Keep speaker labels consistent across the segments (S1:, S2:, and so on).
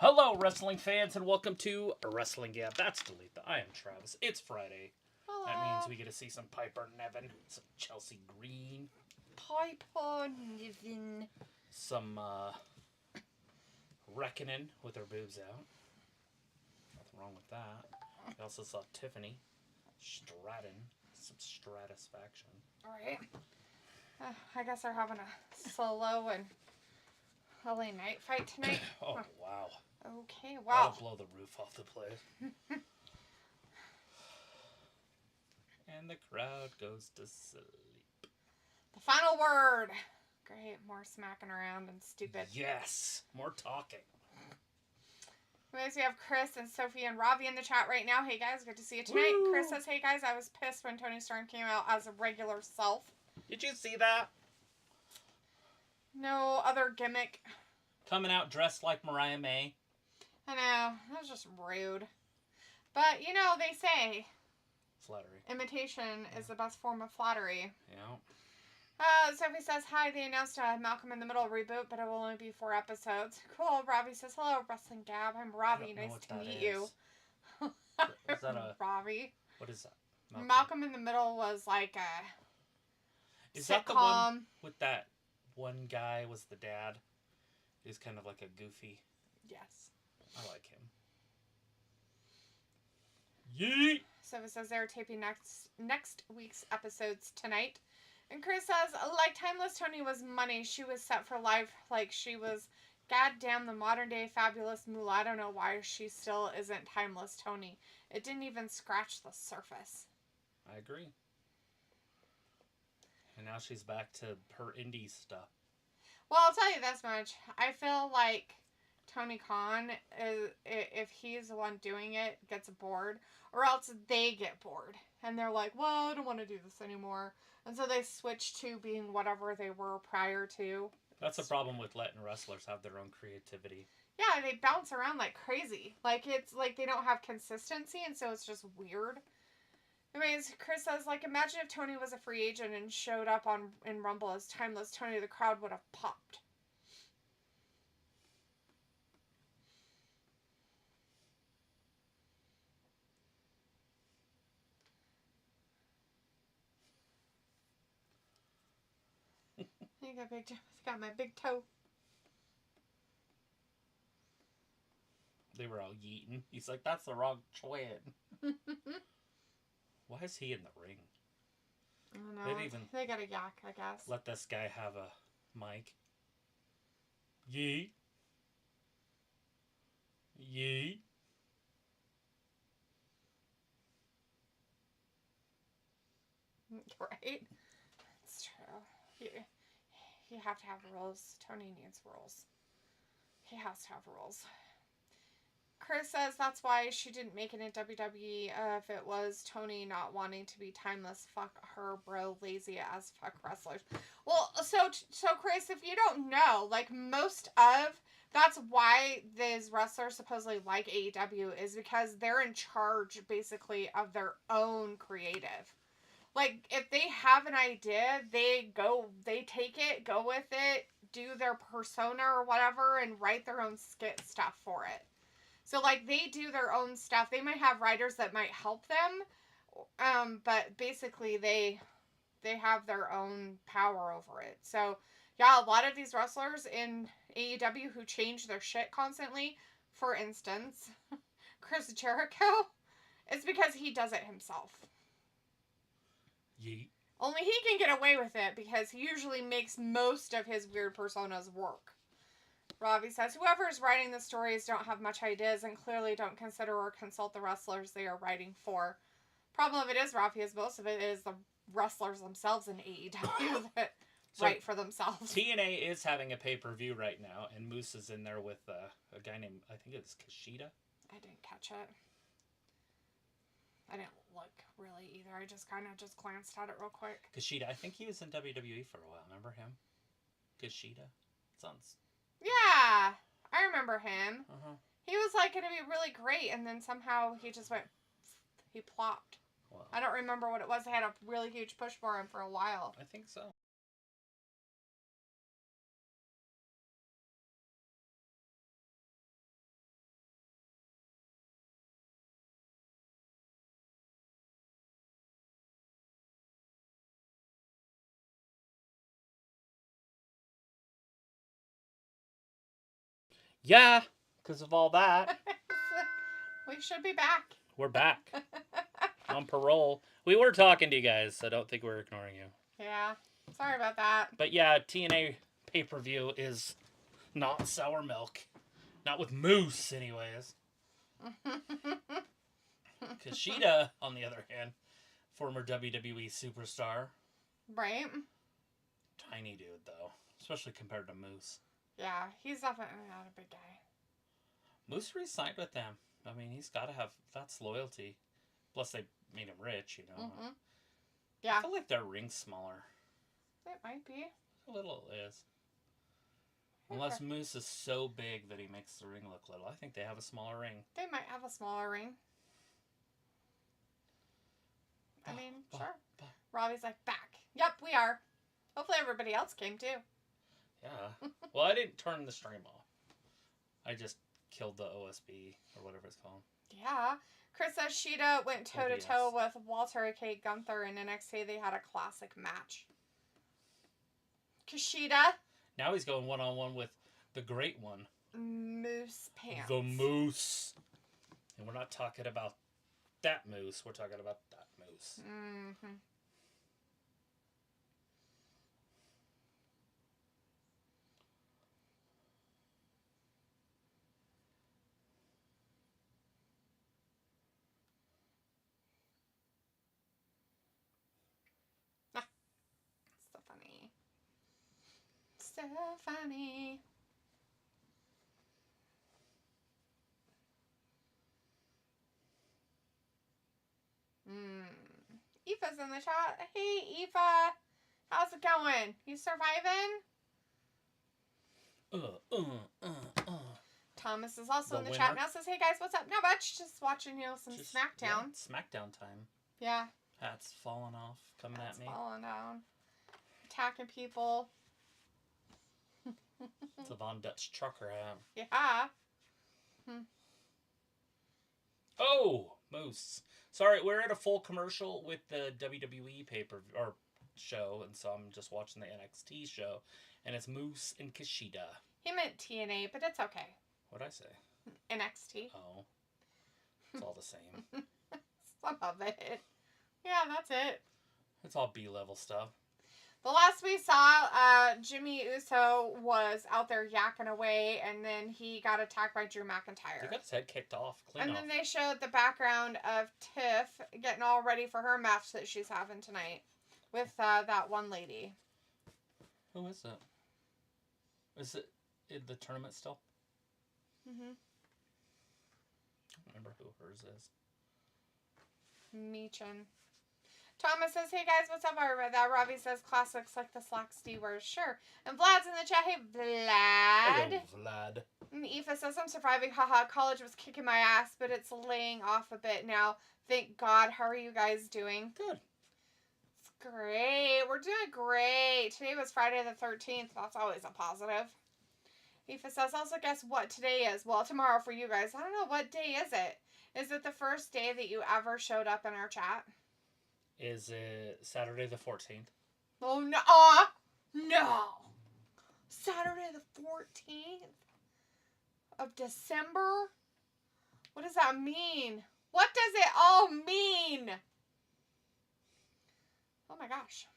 S1: Hello, wrestling fans, and welcome to Wrestling Gab. That's Delete. I am Travis. It's Friday.
S2: Hello.
S1: That means we get to see some Piper Niven, some Chelsea Green.
S2: Piper Niven.
S1: Some, Reckoning with her boobs out. Nothing wrong with that. We also saw Tiffany Stratton. Some Stratisfaction.
S2: Alright. I guess they're having a solo and LA Knight fight tonight.
S1: Oh, wow.
S2: Okay, wow.
S1: That'll blow the roof off the place. And the crowd goes to sleep.
S2: The final word. Great, more smacking around and stupid.
S1: Yes, more talking.
S2: Anyways, we have Chris and Sophie and Ravi in the chat right now. Hey guys, good to see you tonight.
S1: Woo!
S2: Chris says, hey guys, I was pissed when Tony Storm came out as a regular self.
S1: Did you see that?
S2: No other gimmick.
S1: Coming out dressed like Mariah May.
S2: I know, that was just rude. But, you know, they say
S1: Flattery.
S2: imitation is the best form of flattery.
S1: Yeah.
S2: Sophie says, hi, they announced a Malcolm in the Middle reboot, but it will only be 4 episodes. Cool. Ravi says, hello, Wrestling Gab. I'm Ravi. Nice to meet you.
S1: Is that a...
S2: Ravi.
S1: What is that?
S2: Malcolm in the Middle was like a
S1: Is
S2: sitcom.
S1: that the one with that one guy was the dad? He's kind of like a goofy.
S2: Yes.
S1: I like him. Yeet!
S2: Sophie says they're taping next week's episodes tonight. And Chris says, like Timeless Tony was money, she was set for life like she was. Goddamn, the modern day fabulous Moolah. I don't know why she still isn't Timeless Tony. It didn't even scratch the surface.
S1: I agree. And now she's back to her indie stuff.
S2: Well, I'll tell you this much. I feel like Tony Khan, if he's the one doing it, gets bored. Or else they get bored. And they're like, well, I don't want to do this anymore. And so they switch to being whatever they were prior to.
S1: That's a problem with letting wrestlers have their own creativity.
S2: Yeah, they bounce around like crazy. Like, it's like they don't have consistency, and so it's just weird. Anyways, Chris says, like, imagine if Tony was a free agent and showed up in Rumble as Timeless Tony, the crowd would have popped. I got my big toe.
S1: They were all yeeting. He's like, that's the wrong twin. Why is he in the ring?
S2: I don't know. They got a yak, I guess.
S1: Let this guy have a mic. Yeet. Yeet.
S2: Right? It's true. You have to have rules. Tony needs rules. He has to have rules. Chris says that's why she didn't make it in WWE if it was Tony not wanting to be timeless. Fuck her, bro. Lazy as fuck wrestlers. Well, so Chris, if you don't know, like that's why these wrestlers supposedly like AEW is because they're in charge basically of their own creative. Like, if they have an idea, they take it, go with it, do their persona or whatever, and write their own skit stuff for it. So, like, they do their own stuff. They might have writers that might help them, but basically they have their own power over it. So, yeah, a lot of these wrestlers in AEW who change their shit constantly, for instance, Chris Jericho, it's because he does it himself.
S1: Yeet.
S2: Only he can get away with it because he usually makes most of his weird personas work. Ravi says, whoever is writing the stories don't have much ideas and clearly don't consider or consult the wrestlers they are writing for. Problem of it is, Ravi, is most of it is the wrestlers themselves in AEW that write for themselves.
S1: TNA is having a pay-per-view right now, and Moose is in there with a guy named, I think it's Kushida.
S2: I didn't catch it. I didn't look really either. I just kind of glanced at it real quick.
S1: Kushida, I think he was in WWE for a while. Remember him? Kushida? Sounds...
S2: Yeah, I remember him.
S1: Uh-huh.
S2: He was like going to be really great, and then somehow he just went... He plopped.
S1: Wow.
S2: I don't remember what it was. They had a really huge push for him for a while.
S1: I think so. Yeah, because of all that.
S2: We should be back.
S1: We're back. On parole. We were talking to you guys, so don't think we're ignoring you.
S2: Yeah. Sorry about that.
S1: But yeah, TNA pay-per-view is not sour milk. Not with Moose, anyways. Kushida, on the other hand, former WWE superstar.
S2: Right.
S1: Tiny dude, though. Especially compared to Moose.
S2: Yeah, he's definitely not a big guy.
S1: Moose re-signed with them. I mean, he's got to have... That's loyalty. Plus, they made him rich, you know.
S2: Mm-hmm. Yeah.
S1: I feel like their ring's smaller.
S2: It might be.
S1: A little is. Unless Moose is so big that he makes the ring look little. I think they have a smaller ring.
S2: They might have a smaller ring. I mean, sure. Robbie's like, back. Yep, we are. Hopefully everybody else came too.
S1: Yeah. Well, I didn't turn the stream off. I just killed the OSB or whatever it's called.
S2: Yeah. Chris says Shida went toe-to-toe with Walter K. Gunther in NXT. They had a classic match. Kushida.
S1: Now he's going one-on-one with the great one.
S2: Moose Pants.
S1: The Moose. And we're not talking about that Moose. We're talking about that Moose.
S2: Mm-hmm. So funny. So funny. Aoife's in the chat. Hey, Aoife. How's it going? You surviving? Thomas is also in the chat now. Says, hey guys, what's up? Not much. Just watching, some Smackdown.
S1: Yeah, Smackdown time.
S2: Yeah.
S1: Hat's falling off. Coming at me.
S2: Falling down. Attacking people.
S1: It's a Von Dutch trucker hat.
S2: Yeah.
S1: Oh, Moose. Sorry, we're at a full commercial with the WWE or show, and so I'm just watching the NXT show, and it's Moose and Kushida.
S2: He meant TNA, but it's okay.
S1: What'd I say?
S2: NXT.
S1: Oh. It's all the same.
S2: Some of it. Yeah, that's it.
S1: It's all B-level stuff.
S2: The last we saw, Jimmy Uso was out there yakking away, and then he got attacked by Drew McIntyre.
S1: He got his head kicked off.
S2: And then they showed the background of Tiff getting all ready for her match that she's having tonight with that one lady.
S1: Who is it? Is it in the tournament still?
S2: Mm-hmm.
S1: I don't remember who hers is.
S2: Meechin. Thomas says, hey guys, what's up? I read that. Robbie says, classics like the Slacks D-words. Sure. And Vlad's in the chat. Hey, Vlad.
S1: Hello, Vlad.
S2: And Aoife says, I'm surviving. Haha, college was kicking my ass, but it's laying off a bit now. Thank God. How are you guys doing?
S1: Good.
S2: It's great. We're doing great. Today was Friday the 13th. That's always a positive. Aoife says, also guess what today is? Well, tomorrow for you guys. I don't know. What day is it? Is it the first day that you ever showed up in our chat?
S1: Is it Saturday the 14th?
S2: Oh, no. No. Saturday the 14th of December? What does that mean? What does it all mean? Oh, my gosh.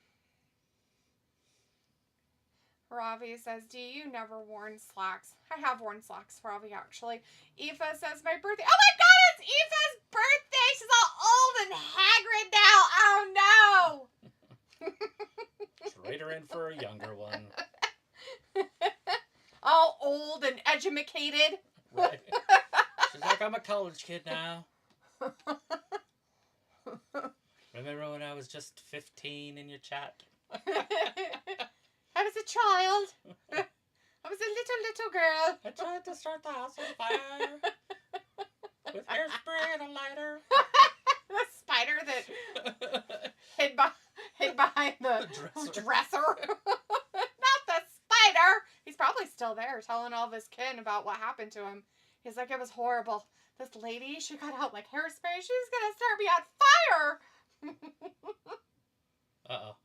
S2: Ravi says, do you never worn slacks? I have worn slacks, Ravi, actually. Aoife says, my birthday. Oh, my God, it's Aoife's birthday. She's all old and haggard now. Oh, no.
S1: Trade her in for a younger one.
S2: All old and educated.
S1: Right. She's like, I'm a college kid now. Remember when I was just 15 in your chat?
S2: I was a child. I was a little girl.
S1: I tried to start the house on fire with hairspray and a lighter.
S2: The spider that hid behind the dresser. Not the spider. He's probably still there telling all this kin about what happened to him. He's like, it was horrible. This lady, she got out like hairspray. She's going to start me on fire.
S1: Uh-oh.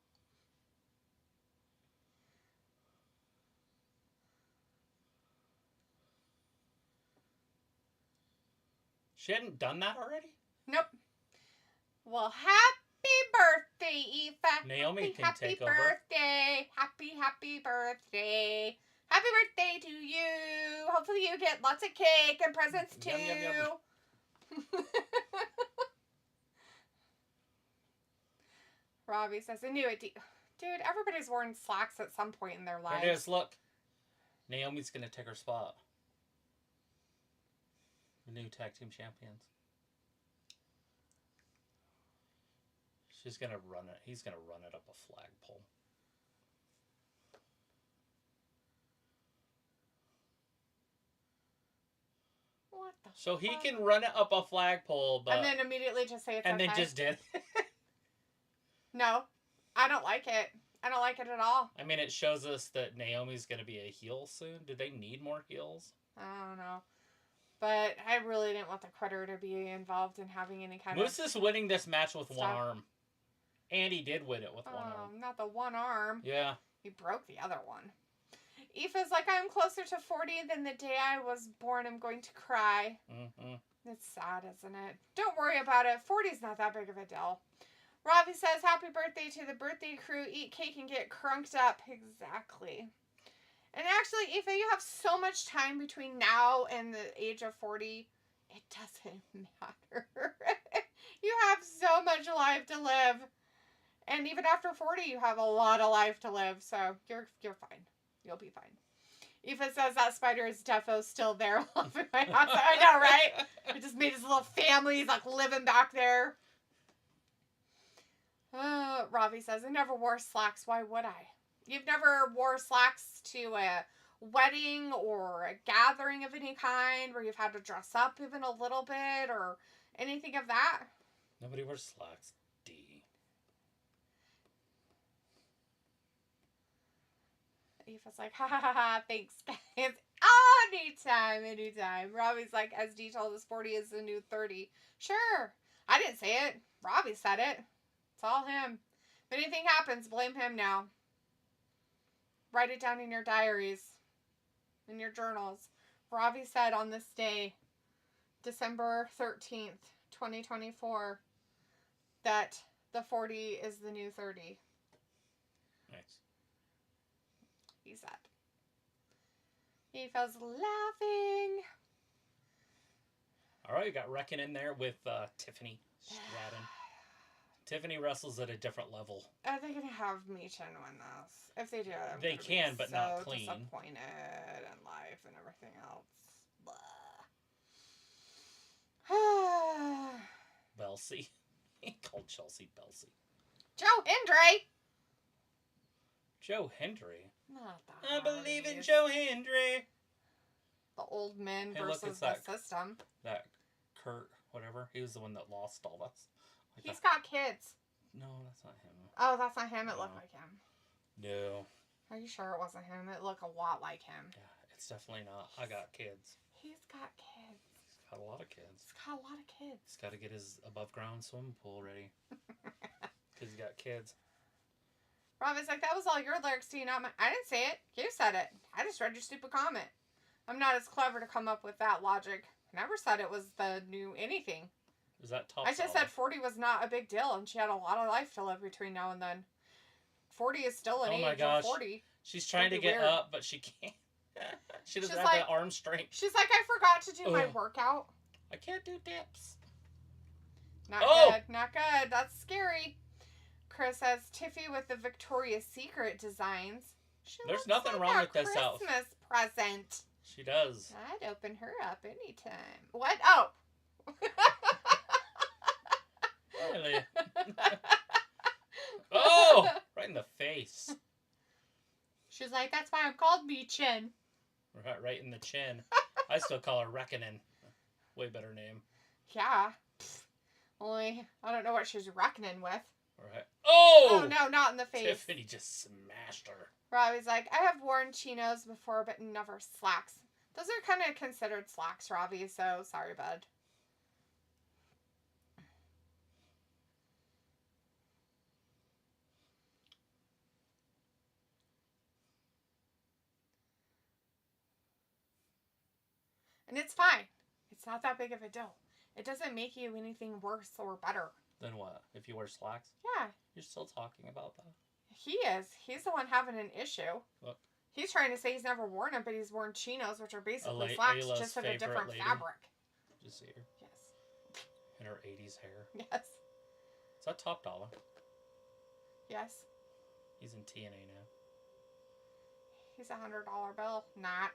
S1: She hadn't done that already?
S2: Nope. Well, happy birthday, Aoife.
S1: Naomi can
S2: happy
S1: take over.
S2: Birthday. Happy birthday. Happy birthday to you. Hopefully you get lots of cake and presents too.
S1: Yum, yum, yum.
S2: Robbie says, I knew it. Dude, everybody's worn slacks at some point in their lives.
S1: There it is, look. Naomi's going to take her spot. The new tag team champions. She's going to run it. He's going to run it up a flagpole.
S2: What the
S1: So
S2: fuck?
S1: he can run it up a flagpole, but...
S2: And then immediately just say it's
S1: And
S2: okay.
S1: then just did.
S2: No, I don't like it. I don't like it at all.
S1: I mean, it shows us that Naomi's going to be a heel soon. Do they need more heels?
S2: I don't know. But I really didn't want the Critter to be involved in having any kind
S1: Moose is winning this match with
S2: Stop.
S1: one arm. And he did win it with one arm.
S2: Not the one arm.
S1: Yeah.
S2: He broke the other one. Aoife's like, I'm closer to 40 than the day I was born. I'm going to cry.
S1: Mm-hmm.
S2: It's sad, isn't it? Don't worry about it. 40's not that big of a deal. Ravi says, happy birthday to the birthday crew. Eat cake and get crunked up. Exactly. And actually, Aoife, you have so much time between now and the age of 40. It doesn't matter. You have so much life to live. And even after 40, you have a lot of life to live. So you're fine. You'll be fine. Aoife says that spider is defo still there. I know, right? It just made his little family. He's like living back there. Ravi says, I never wore slacks. Why would I? You've never wore slacks to a wedding or a gathering of any kind where you've had to dress up even a little bit or anything of that?
S1: Nobody wears slacks. D.
S2: Aoife's like, ha ha ha ha, thanks guys. Anytime. Robbie's like, as D told us, 40 is the new 30. Sure. I didn't say it. Robbie said it. It's all him. If anything happens, blame him now. Write it down in your diaries. In your journals. Robbie said on this day, December 13th, 2024, that the 40 is the new 30.
S1: Nice.
S2: He said. Aoife's laughing.
S1: All right, we got Reckon in there with Tiffany Stratton. Tiffany wrestles at a different level.
S2: Are they going to have Michin win this? If they do, I'm
S1: They
S2: gonna
S1: can,
S2: be
S1: but
S2: so
S1: not clean.
S2: Disappointed in life and everything else.
S1: Belsey. He called Chelsea Belsey.
S2: Joe Hendry.
S1: Joe Hendry.
S2: Not the
S1: I believe in
S2: Hardys.
S1: Joe Hendry.
S2: The old men
S1: Hey, look,
S2: versus
S1: it's
S2: the
S1: that-
S2: system.
S1: That Kurt, whatever. He was the one that lost all us. Like
S2: He's
S1: that.
S2: got kids.
S1: No, that's not him.
S2: Oh, that's not him. It
S1: No.
S2: looked like him.
S1: No.
S2: Are you sure it wasn't him? It looked a lot like him.
S1: Yeah, it's definitely not. I got kids.
S2: He's got kids.
S1: He's got a lot of kids.
S2: He's got a lot of kids.
S1: He's got to get his above ground swimming pool ready. Because he's got kids.
S2: Robbie's like, that was all your lyrics to you, not mine. I didn't say it. You said it. I just read your stupid comment. I'm not as clever to come up with that logic. I never said it was the new anything.
S1: Is that top
S2: I just
S1: dollar?
S2: said 40 was not a big deal, and she had a lot of life to live between now and then. 40 is still an
S1: Oh my
S2: age
S1: gosh.
S2: of 40.
S1: She's trying to
S2: That'd be
S1: get
S2: weird.
S1: up, but she can't. She doesn't
S2: She's
S1: have
S2: like-
S1: that arm strength.
S2: She's like, I forgot to do my
S1: Ugh.
S2: workout.
S1: I can't do dips.
S2: Not
S1: Oh!
S2: good. Not good. That's scary. Chris says, Tiffy with the Victoria's Secret designs. She
S1: There's
S2: looks
S1: nothing
S2: like
S1: wrong
S2: a
S1: with this outfit.
S2: Christmas present.
S1: She does.
S2: I'd open her up anytime. What? Oh.
S1: Really? Oh! Right in the face.
S2: She's like, that's why I'm called Michin.
S1: Right in the chin. I still call her Reckoning. Way better name.
S2: Yeah. Pfft. Only, I don't know what she's reckoning with.
S1: Right. Oh!
S2: Oh, no, not in the face.
S1: Tiffany just smashed her.
S2: Robbie's like, I have worn chinos before, but never slacks. Those are kind of considered slacks, Robbie, so sorry, bud. And it's fine. It's not that big of a deal. It doesn't make you anything worse or better.
S1: Then what? If you wear slacks?
S2: Yeah.
S1: You're still talking about that.
S2: He is. He's the one having an issue.
S1: Look.
S2: He's trying to say he's never worn them, but he's worn chinos, which are basically slacks,
S1: Ayla's
S2: just in a different
S1: lady.
S2: fabric.
S1: Did you see her?
S2: Yes.
S1: In her 80s hair.
S2: Yes.
S1: Is that Top Dollar?
S2: Yes.
S1: He's in TNA now.
S2: He's $100 bill. Not.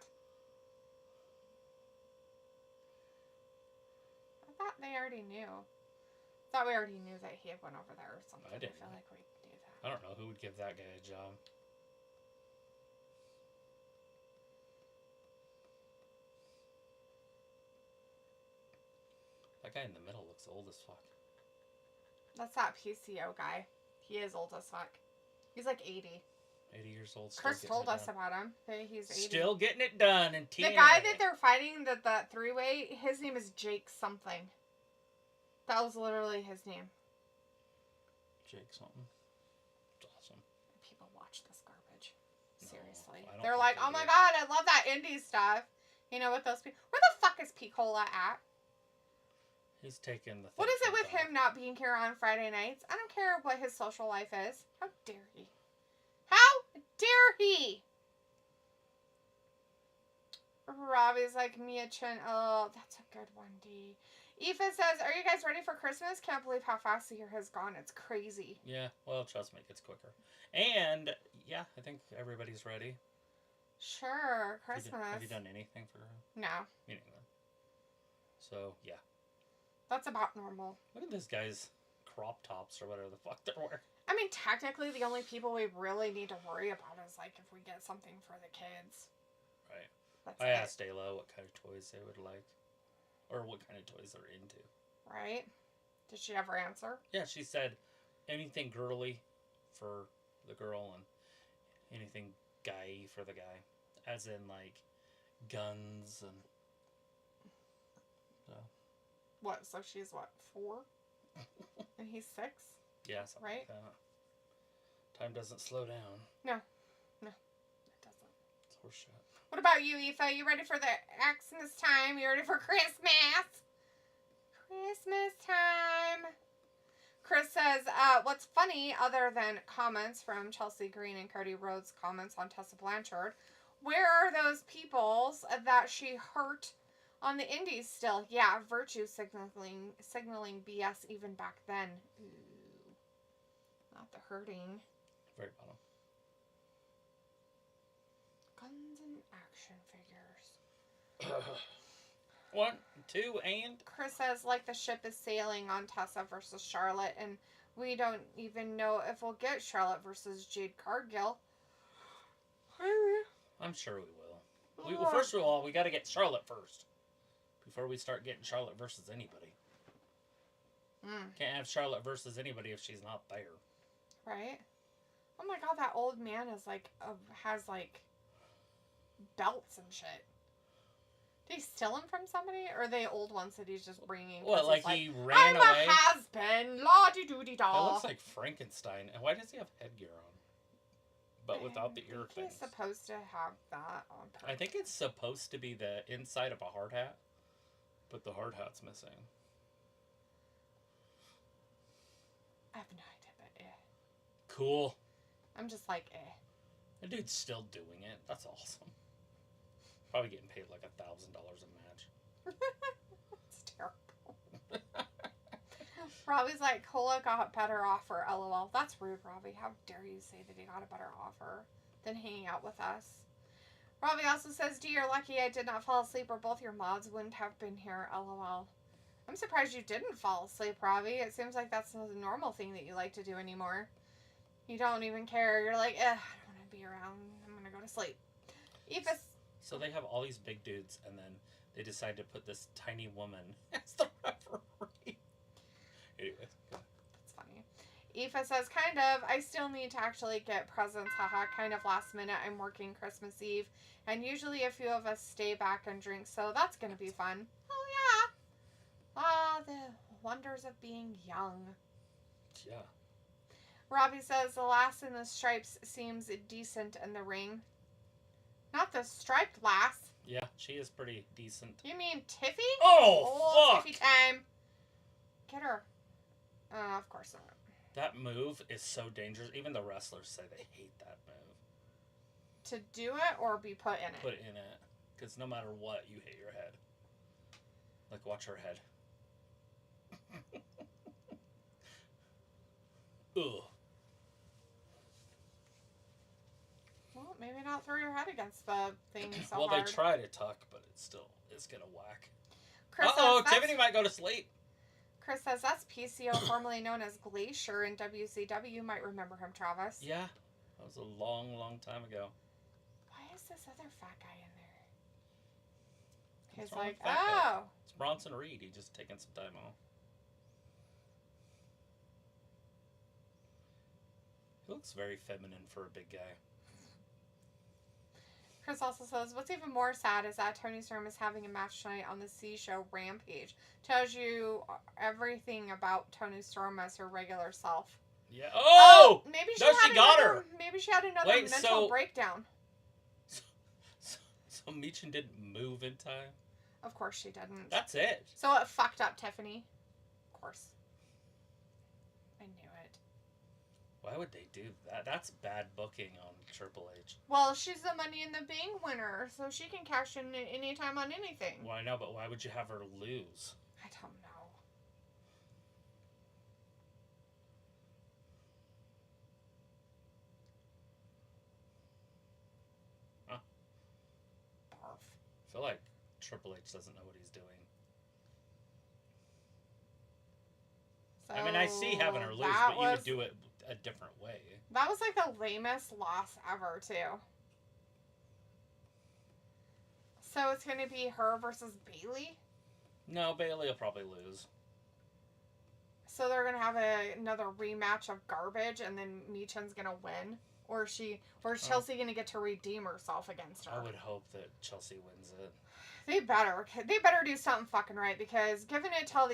S2: I thought they already knew. I thought we already knew that he had went over there or something.
S1: I didn't.
S2: I feel like we knew that.
S1: I don't know who would give that guy a job. That guy in the middle looks old as fuck.
S2: That's that PCO guy. He is old as fuck. He's like 80.
S1: 80 years old.
S2: Chris told us about him. That he's 80.
S1: Still getting it done in TNA.
S2: The guy that they're fighting, that three-way, his name is Jake something. That was literally his name.
S1: Jake something. It's awesome.
S2: People watch this garbage.
S1: No,
S2: Seriously.
S1: I don't
S2: They're
S1: think
S2: like,
S1: they
S2: oh my
S1: do.
S2: god, I love that indie stuff. You know, with those people. Where the fuck is Picola at?
S1: He's taking the.
S2: What is it with
S1: off.
S2: him not being here on Friday nights? I don't care what his social life is. How dare he? How dare he? Robbie's like, Mia Chin. Oh, that's a good one, D. Aoife says, are you guys ready for Christmas? Can't believe how fast the year has gone. It's crazy.
S1: Yeah, well, trust me, it gets quicker. And, yeah, I think everybody's ready.
S2: Sure, Christmas.
S1: Have you done anything for her?
S2: No.
S1: Me neither. So, yeah.
S2: That's about normal.
S1: Look at this guy's crop tops or whatever the fuck they're wearing.
S2: I mean, technically, the only people we really need to worry about is, like, if we get something for the kids.
S1: Right.
S2: That's
S1: I
S2: it.
S1: asked Ayla what kind of toys they would like. Or what kind of toys they're into.
S2: Right? Did she ever answer?
S1: Yeah, she said anything girly for the girl and anything guy for the guy. As in, like, guns and... So.
S2: What, so she's, what, 4? And he's 6?
S1: Yeah, something
S2: Right?
S1: like that. Time doesn't slow down.
S2: No. No, it doesn't.
S1: It's horseshit.
S2: What about you, Aoife? You ready for the Xmas time? You ready for Christmas? Christmas time. Chris says, what's funny, other than comments from Chelsea Green and Cody Rhodes' comments on Tessa Blanchard, where are those peoples that she hurt on the indies still? Yeah, virtue signaling BS even back then. Ooh. Not the hurting.
S1: Very bottom.
S2: Guns and action figures.
S1: 1, 2, and...
S2: Chris says, like, the ship is sailing on Tessa versus Charlotte, and we don't even know if we'll get Charlotte versus Jade Cargill.
S1: I'm sure we will. Well, first of all, we got to get Charlotte first. Before we start getting Charlotte versus anybody. Can't have Charlotte versus anybody if she's not there.
S2: Right? Oh my god, that old man is like, has like belts and shit. Did he steal them from somebody? Or are they old ones that he's just bringing?
S1: What, like he ran
S2: I'm
S1: away?
S2: a has-been, la-di-doo-di-da.
S1: It looks like Frankenstein. And why does he have headgear on? But without the ear things.
S2: He's supposed to have that on purpose.
S1: I think it's supposed to be the inside of a hard hat. But the hard hat's missing.
S2: I have no idea, but
S1: Cool.
S2: I'm just like,
S1: The dude's still doing it. That's awesome. Probably getting paid like $1,000 a match.
S2: It's terrible. Robbie's like, Cola got better offer, lol. That's rude, Robbie. How dare you say that he got a better offer than hanging out with us? Robbie also says, D, you're lucky I did not fall asleep or both your mods wouldn't have been here, lol. I'm surprised you didn't fall asleep, Robbie. It seems like that's a normal thing that you like to do anymore. You don't even care. You're like, I don't want to be around. I'm going to go to sleep.
S1: So they have all these big dudes, and then they decide to put this tiny woman as the referee. Anyway.
S2: That's funny. Aoife says, kind of. I still need to actually get presents. Haha, kind of last minute. I'm working Christmas Eve. And usually a few of us stay back and drink, so that's going to be fun. Oh, yeah. Ah, the wonders of being young.
S1: Yeah.
S2: Robbie says, the lass in the stripes seems decent in the ring. Not the striped lass.
S1: Yeah, she is pretty decent.
S2: You mean Tiffy?
S1: Oh, fuck!
S2: Tiffy time. Get her. Of course not.
S1: That move is so dangerous. Even the wrestlers say they hate that move.
S2: To do it or be put in it?
S1: Put in it. Because no matter what, you hit your head. Like, watch her head. Ugh.
S2: Well, maybe not throw your head against the thing so
S1: well,
S2: hard.
S1: they try to tuck, but it's gonna whack.
S2: Chris
S1: Tiffany might go to sleep.
S2: Chris says that's PCO, formerly known as Glacier in WCW. You might remember him, Travis.
S1: Yeah, that was a long, long time ago.
S2: Why is this other fat guy in there? He's
S1: What's wrong
S2: like,
S1: with that guy?
S2: oh.
S1: It's Bronson Reed. He just taking some time off. He looks very feminine for a big guy.
S2: Chris also says, what's even more sad is that Toni Storm is having a match tonight on the C show Rampage. Tells you everything about Toni Storm as her regular self.
S1: Yeah. Oh!
S2: Maybe
S1: she got her.
S2: Maybe she had another mental breakdown.
S1: So Michin didn't move in time?
S2: Of course she didn't.
S1: That's it.
S2: So it fucked up Tiffany. Of course. I knew it.
S1: Why would they do that? That's bad booking on Triple H.
S2: Well, she's the Money in the Bank winner, so she can cash in anytime on anything.
S1: Well, I know, but why would you have her lose?
S2: I don't know.
S1: Huh?
S2: Barf.
S1: I feel like Triple H doesn't know what he's doing.
S2: So
S1: I mean, I see having her lose, but you would do it a different way.
S2: That was like the lamest loss ever, too. So it's going to be her versus Bayley?
S1: No, Bayley will probably lose.
S2: So they're going to have another rematch of garbage, and then Michin's going to win? Or is Chelsea going to get to redeem herself against her?
S1: I would hope that Chelsea wins it.
S2: They better do something fucking right, because giving it to all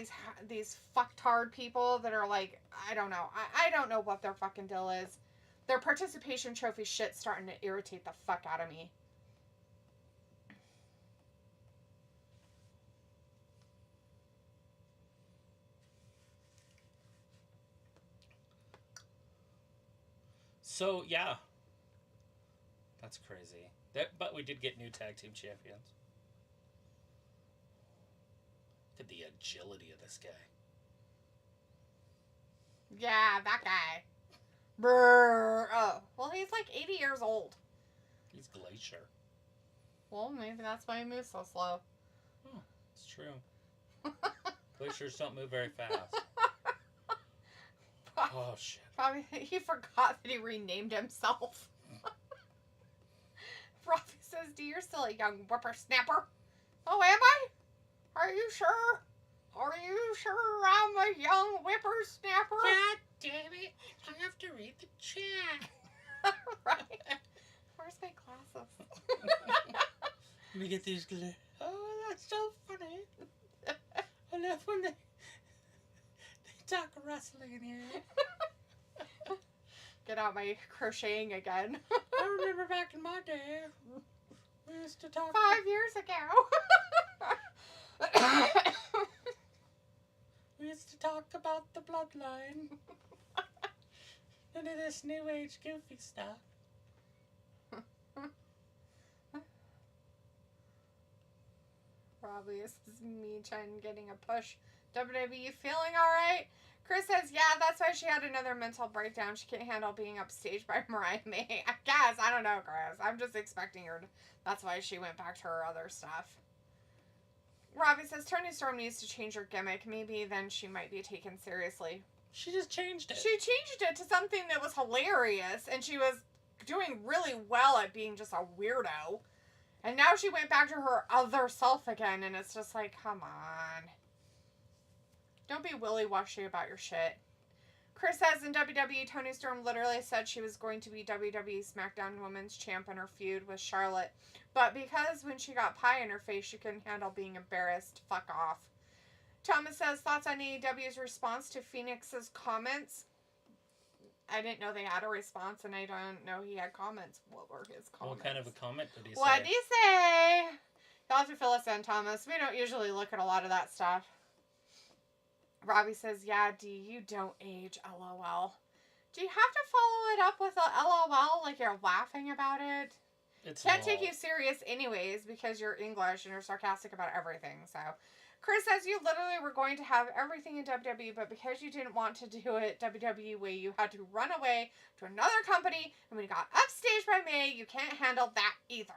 S2: these fucktard people that are like, I don't know. I don't know what their fucking deal is. Their participation trophy shit's starting to irritate the fuck out of me.
S1: So, yeah. That's crazy. But we did get new tag team champions. Look at the agility of this guy.
S2: Yeah, that guy. Brrr. Oh, well, he's like 80 years old.
S1: He's Glacier.
S2: Well, maybe that's why he moves so slow.
S1: Oh, it's true. Glaciers don't move very fast. Oh, shit.
S2: Probably he forgot that he renamed himself. Robbie says, you're still a young whippersnapper. Oh, am I? Are you sure? Are you sure I'm a young whippersnapper?
S1: God damn it. I have to read the chat.
S2: Right? Where's my glasses?
S1: Let me get these glasses. Oh, that's so funny. I love when they talk wrestling in here.
S2: Get out my crocheting again.
S1: I remember back in my day, we used to talk
S2: 5 years ago.
S1: We used to talk about the bloodline. None of this new age goofy stuff.
S2: Probably this is Michin getting a push. WWE feeling alright? Chris says, yeah, that's why she had another mental breakdown. She can't handle being upstaged by Mariah May. I guess. I don't know, Chris. I'm just expecting her to... That's why she went back to her other stuff. Robbie says, Toni Storm needs to change her gimmick. Maybe then she might be taken seriously.
S1: She just changed it.
S2: She changed it to something that was hilarious, and she was doing really well at being just a weirdo. And now she went back to her other self again, and it's just like, come on. Don't be willy-washy about your shit. Chris says in WWE, Toni Storm literally said she was going to be WWE Smackdown Women's Champ in her feud with Charlotte. But because when she got pie in her face, she couldn't handle being embarrassed. Fuck off. Thomas says, thoughts on AEW's response to Phoenix's comments? I didn't know they had a response, and I don't know he had comments. What were his comments?
S1: What kind of a comment did he say?
S2: What did he say? You'll have to fill us in, Thomas. We don't usually look at a lot of that stuff. Robbie says, yeah, D, you don't age, LOL. Do you have to follow it up with a LOL like you're laughing about it? Can't take you serious anyways because you're English and you're sarcastic about everything. So, Chris says you literally were going to have everything in WWE, but because you didn't want to do it WWE way, you had to run away to another company. And when you got upstaged by May, you can't handle that either.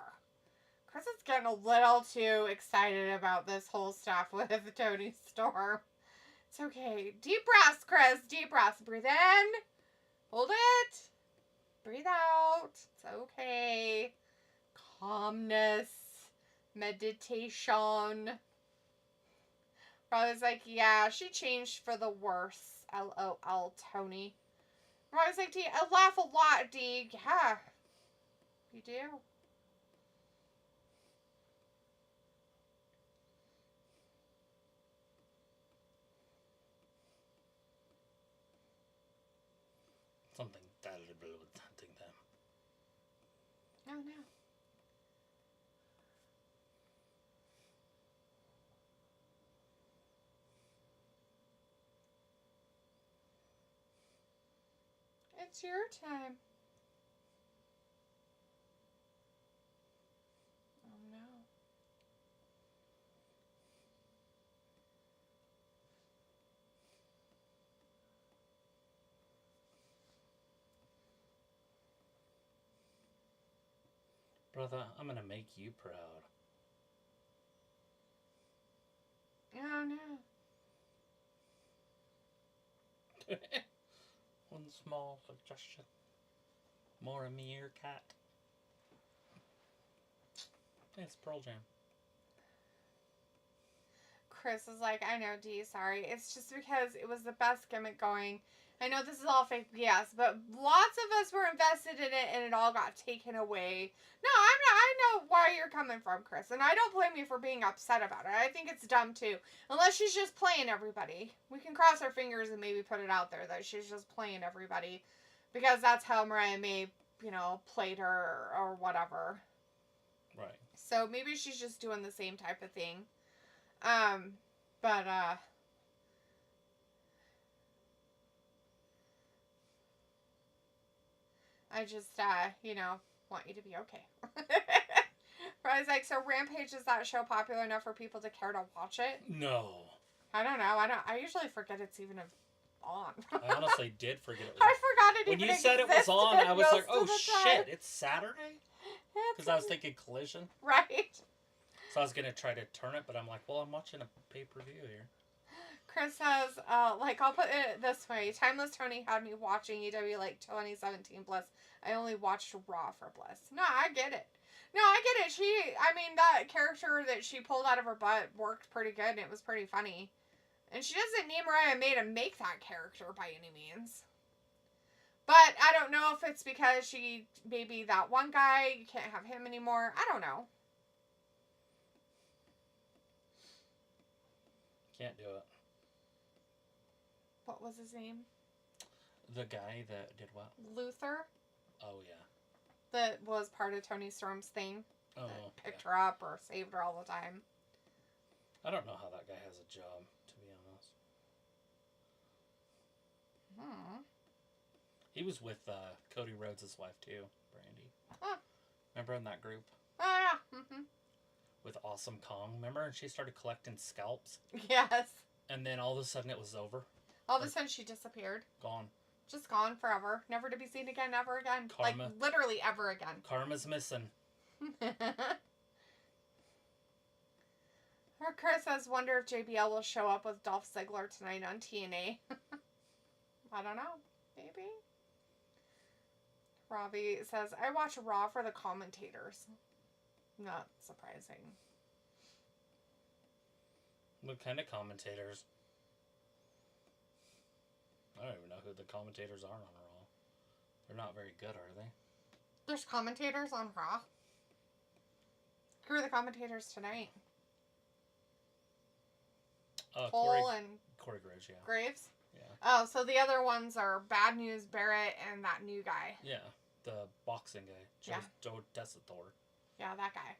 S2: Chris is getting a little too excited about this whole stuff with Tony Storm. It's okay. Deep breaths, Chris. Deep breaths. Breathe in. Hold it. Breathe out. It's okay. Calmness. Meditation. Rob's like, yeah, she changed for the worse. LOL, Tony. Rob's like, D, I laugh a lot, D. Yeah. You do.
S1: Something terrible with hunting them.
S2: Oh, no. It's your time. Oh, no.
S1: Brother, I'm gonna make you proud.
S2: Oh, no.
S1: One small suggestion. More of Bearcat. It's Pearl Jam.
S2: Chris is like, I know, D, sorry. It's just because it was the best gimmick going. I know this is all fake BS, but lots of us were invested in it and it all got taken away. No, I know where you're coming from, Chris, and I don't blame you for being upset about it. I think it's dumb too. Unless she's just playing everybody. We can cross our fingers and maybe put it out there that she's just playing everybody. Because that's how Mariah May, played her or whatever.
S1: Right.
S2: So maybe she's just doing the same type of thing. I just, want you to be okay. I was like, so Rampage, is that show popular enough for people to care to watch it?
S1: No.
S2: I don't know. I usually forget it's even on.
S1: I honestly did forget it was
S2: I forgot it
S1: when
S2: even
S1: you said it was on, I was like, oh shit, it's Saturday? Because I was thinking Collision.
S2: Right.
S1: So I was going to try to turn it, but I'm like, well, I'm watching a pay-per-view here.
S2: Chris says, I'll put it this way. Timeless Tony had me watching EW like 2017 Bliss. I only watched Raw for Bliss. No, I get it. That character that she pulled out of her butt worked pretty good and it was pretty funny. And she doesn't need Mariah May to make that character by any means. But I don't know if it's because maybe that one guy, you can't have him anymore. I don't know.
S1: Can't do it.
S2: What was his name?
S1: The guy that did what?
S2: Luther.
S1: Oh, yeah.
S2: That was part of Tony Storm's thing.
S1: Oh,
S2: that picked her up or saved her all the time.
S1: I don't know how that guy has a job, to be honest. He was with Cody Rhodes' wife, too, Brandy.
S2: Huh.
S1: Remember in that group?
S2: Oh, yeah. Mm-hmm.
S1: With Awesome Kong, remember? And she started collecting scalps.
S2: Yes.
S1: And then all of a sudden it was over.
S2: All of a sudden she disappeared.
S1: Gone.
S2: Just gone forever. Never to be seen again, ever again.
S1: Karma.
S2: Like, literally ever again.
S1: Karma's missing.
S2: Chris says, wonder if JBL will show up with Dolph Ziggler tonight on TNA. I don't know. Maybe. Robbie says, I watch Raw for the commentators. Not surprising.
S1: What kind of commentators? I don't even know who the commentators are on Raw. They're not very good, are they?
S2: There's commentators on Raw? Who are the commentators tonight? Cole and
S1: Corey Graves, yeah.
S2: Graves?
S1: Yeah.
S2: Oh, so the other ones are Bad News Barrett and that new guy.
S1: Yeah, the boxing guy. Joe Tessitore.
S2: Yeah, that guy.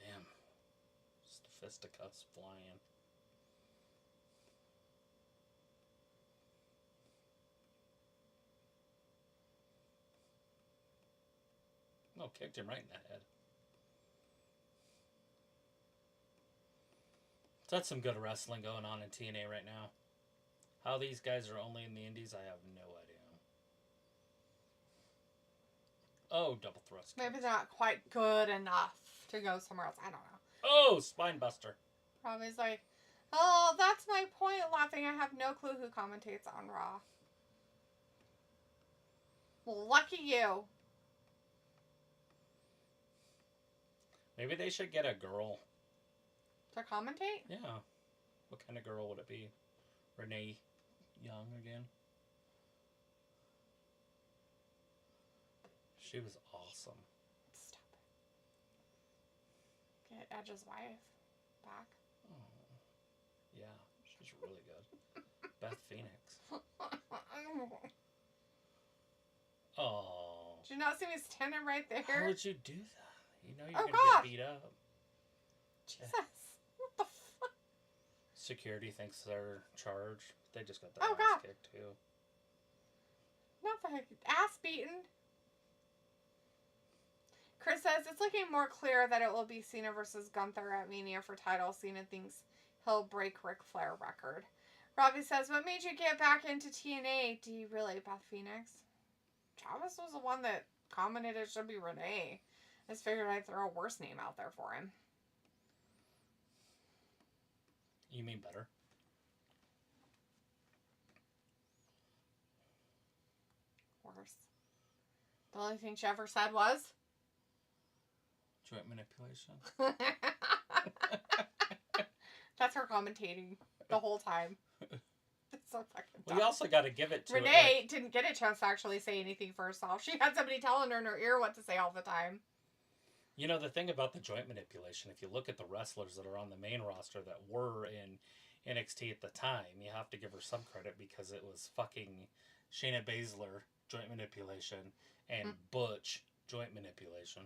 S1: Damn. fisticuffs flying. No, kicked him right in the head. That's some good wrestling going on in TNA right now. How these guys are only in the indies, I have no idea. Oh, double thrust.
S2: Maybe they're not quite good enough to go somewhere else. I don't know.
S1: Oh, spine buster.
S2: Robbie's like, oh, that's my point, laughing. I have no clue who commentates on Raw. Lucky you.
S1: Maybe they should get a girl.
S2: To commentate?
S1: Yeah. What kind of girl would it be? Renee Young again? She was awesome.
S2: Stop it. Get Edge's wife back.
S1: Oh. Yeah, she's really good. Beth Phoenix. Oh.
S2: Did you not see me standing right there?
S1: How would you do that? You know you're going
S2: God.
S1: to get beat up.
S2: Jesus. What the fuck?
S1: Security thinks they're charged. They just got their
S2: Oh,
S1: ass
S2: God.
S1: kicked, too.
S2: Not the ass beaten. Chris says it's looking more clear that it will be Cena versus Gunther at Mania for title. Cena thinks he'll break Ric Flair record. Robbie says, what made you get back into TNA? Do you really, Beth Phoenix? Travis was the one that commented it should be Renee. I just figured I'd throw a worse name out there for him.
S1: You mean better?
S2: Worse. The only thing she ever said was...
S1: Joint manipulation.
S2: That's her commentating the whole time. It's so fucking dumb.
S1: Well, you also got to give it to
S2: Renee didn't get a chance to actually say anything for herself. She had somebody telling her in her ear what to say all the time.
S1: You know, the thing about the joint manipulation, if you look at the wrestlers that are on the main roster that were in NXT at the time, you have to give her some credit because it was fucking Shayna Baszler joint manipulation and Butch joint manipulation.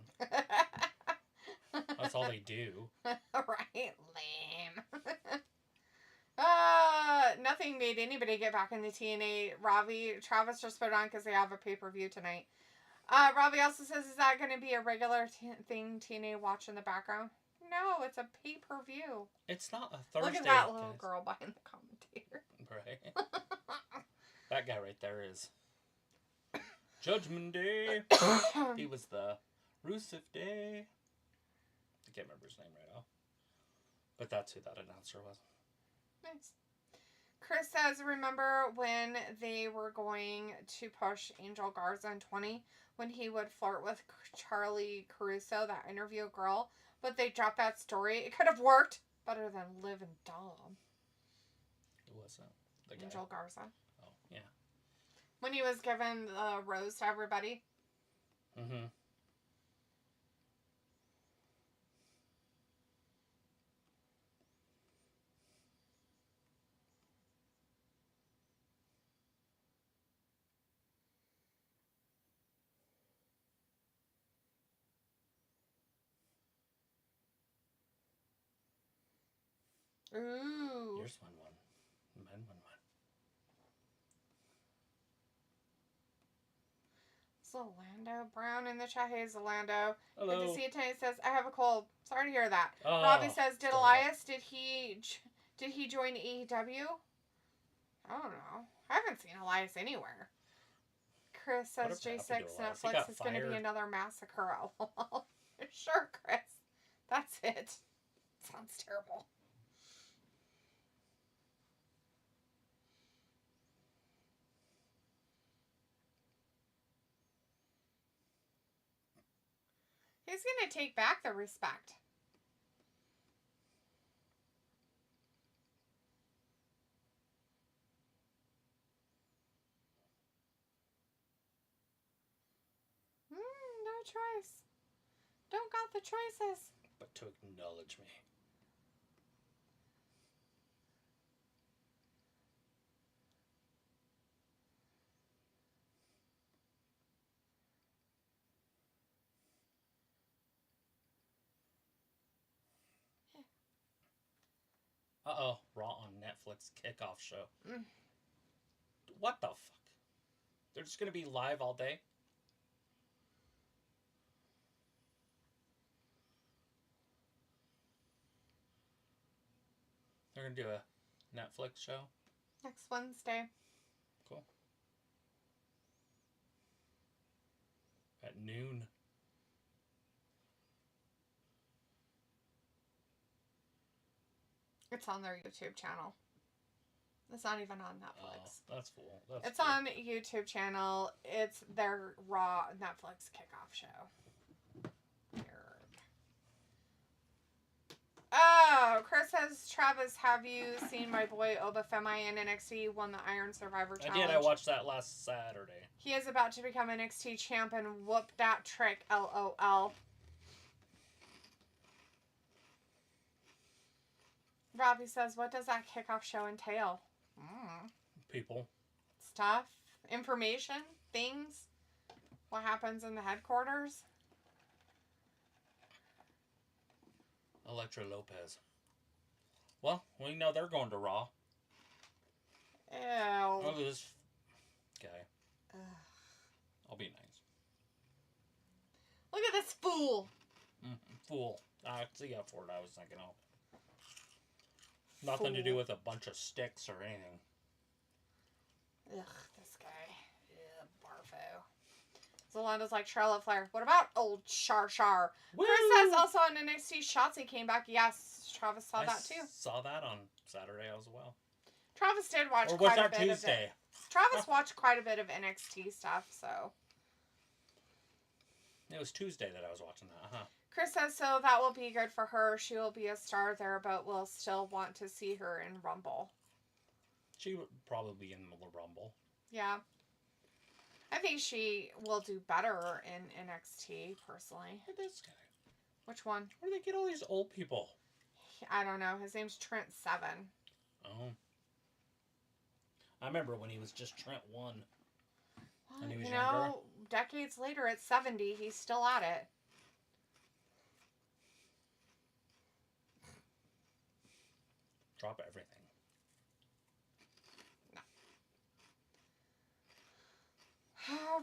S1: That's all they do.
S2: Right? Lame. Nothing made anybody get back in the TNA. Travis just put it on because they have a pay-per-view tonight. Robbie also says, is that going to be a regular thing TNA watch in the background? No, it's a pay-per-view.
S1: It's not a Thursday.
S2: Look at that little girl behind the commentator.
S1: Right. That guy right there is Judgment Day. He was the Rusev Day. I can't remember his name right now. But that's who that announcer was.
S2: Nice. Chris says, remember when they were going to push Angel Garza in 20 when he would flirt with Charlie Caruso, that interview girl, but they dropped that story? It could have worked better than Liv and Dom.
S1: Who was that? The guy?
S2: Angel Garza.
S1: Oh, yeah.
S2: When he was giving the rose to everybody.
S1: Mm-hmm.
S2: Ooh.
S1: Here's one. Men 1-1.
S2: Zalando Brown in the chat. Hey, Zalando.
S1: Hello.
S2: Good to see you tonight. Says, I have a cold. Sorry to hear that.
S1: Oh,
S2: Robbie says, did
S1: terrible.
S2: Elias, did he join AEW? I don't know. I haven't seen Elias anywhere. Chris says,
S1: Whatever
S2: J6
S1: happened to Elias? He
S2: Netflix
S1: got
S2: is going to be
S1: fired.
S2: another massacre. Sure, Chris. That's it. Sounds terrible. He's going to take back the respect. No choice. Don't got the choices.
S1: But to acknowledge me. Uh-oh. Raw on Netflix kickoff show.
S2: Mm.
S1: What the fuck? They're just going to be live all day? They're going to do a Netflix show?
S2: Next Wednesday.
S1: Cool. At noon.
S2: It's on their YouTube channel. It's not even on Netflix.
S1: Oh, that's cool.
S2: It's on YouTube channel. It's their Raw Netflix kickoff show. Weird. Oh, Chris says, Travis, have you seen my boy Obafemi in NXT won the Iron Survivor Challenge?
S1: I did. I watched that last Saturday.
S2: He is about to become NXT champ and whoop that trick, LOL. Robbie says, what does that kickoff show entail?
S1: People.
S2: Stuff, information, things, what happens in the headquarters.
S1: Elektra Lopez. Well, we know they're going to Raw.
S2: Ew.
S1: Look at this guy.
S2: Ugh.
S1: I'll be nice.
S2: Look at this fool.
S1: Fool. See how Ford I was thinking of. Nothing to do with a bunch of sticks or anything.
S2: Ugh, this guy. Yeah, barfo. Zolanda's like, Charlotte Flair. What about old Char Char?
S1: Woo!
S2: Chris says also on NXT, Shotzi came back. Yes, Travis saw that too.
S1: Saw that on Saturday as well.
S2: Travis did watch
S1: or was
S2: quite a
S1: that
S2: bit
S1: Tuesday?
S2: of it. Travis watched quite a bit of NXT stuff, so.
S1: It was Tuesday that I was watching that, huh?
S2: Chris says so that will be good for her. She will be a star there, but we'll still want to see her in Rumble.
S1: She would probably be in the Rumble.
S2: Yeah. I think she will do better in NXT, personally.
S1: Look at this guy.
S2: Which one?
S1: Where do they get all these old people?
S2: I don't know. His name's Trent Seven.
S1: Oh. I remember when he was just Trent 1.
S2: Well,
S1: he was
S2: you
S1: younger.
S2: know, decades later at 70, he's still at it.
S1: Drop everything.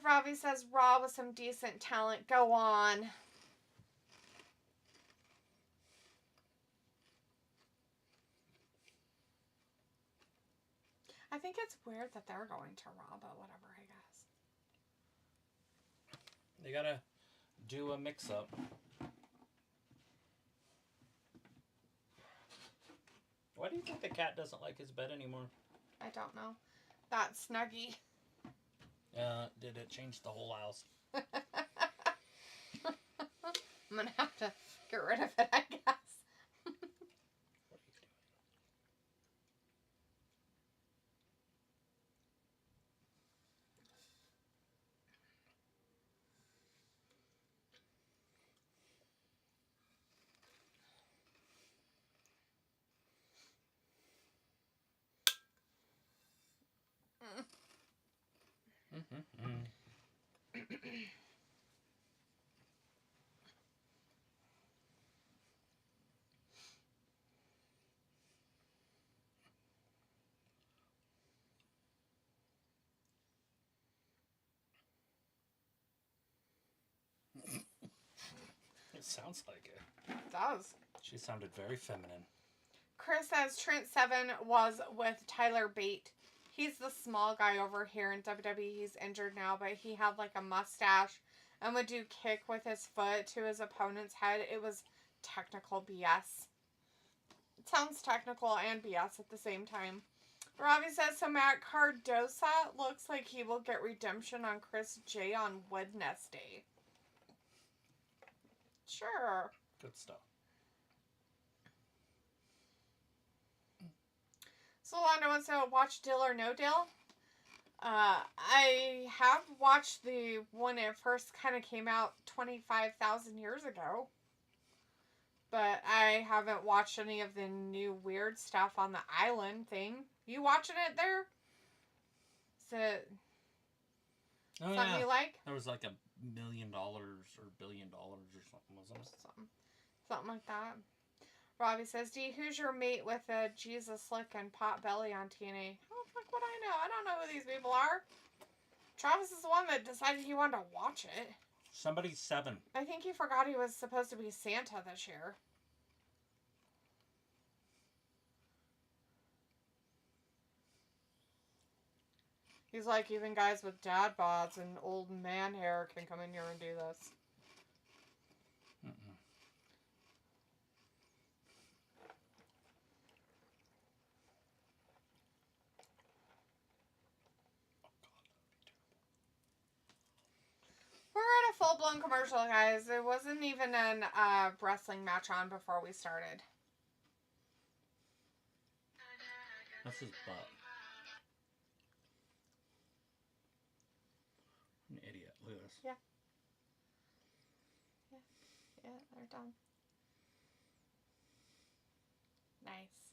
S2: Robbie says Raw with some decent talent. Go on. I think it's weird that they're going to Raw, but whatever, I guess.
S1: They gotta do a mix-up. Why do you think the cat doesn't like his bed anymore?
S2: I don't know. That Snuggie.
S1: Did it change the whole house?
S2: I'm gonna have to get rid of it, I guess.
S1: What are you It sounds like it.
S2: It does.
S1: She sounded very feminine.
S2: Chris says Trent Seven was with Tyler Bate. He's the small guy over here in WWE. He's injured now, but he had like a mustache and would do kick with his foot to his opponent's head. It was technical BS. It sounds technical and BS at the same time. Robbie says, so Matt Cardosa looks like he will get redemption on Chris J on Wednesday. Sure.
S1: Good stuff.
S2: So Lana wants to watch Deal or No Deal. I have watched the when it first kind of came out 25,000 years ago. But I haven't watched any of the new weird stuff on the island thing. You watching it there? Is it something you like?
S1: There was like $1 million or $1 billion or something, wasn't it?
S2: Something like that. Robbie says, D, who's your mate with a Jesus Slick and pot belly on TNA? Oh, fuck would I know? I don't know who these people are. Travis is the one that decided he wanted to watch it.
S1: Somebody's 7.
S2: I think he forgot he was supposed to be Santa this year. He's like, even guys with dad bods and old man hair can come in here and do this.
S1: Mm-mm.
S2: We're in a full-blown commercial, guys. There wasn't even an wrestling match on before we started.
S1: That's his butt. An idiot. Look at this.
S2: Yeah, they're done. Nice.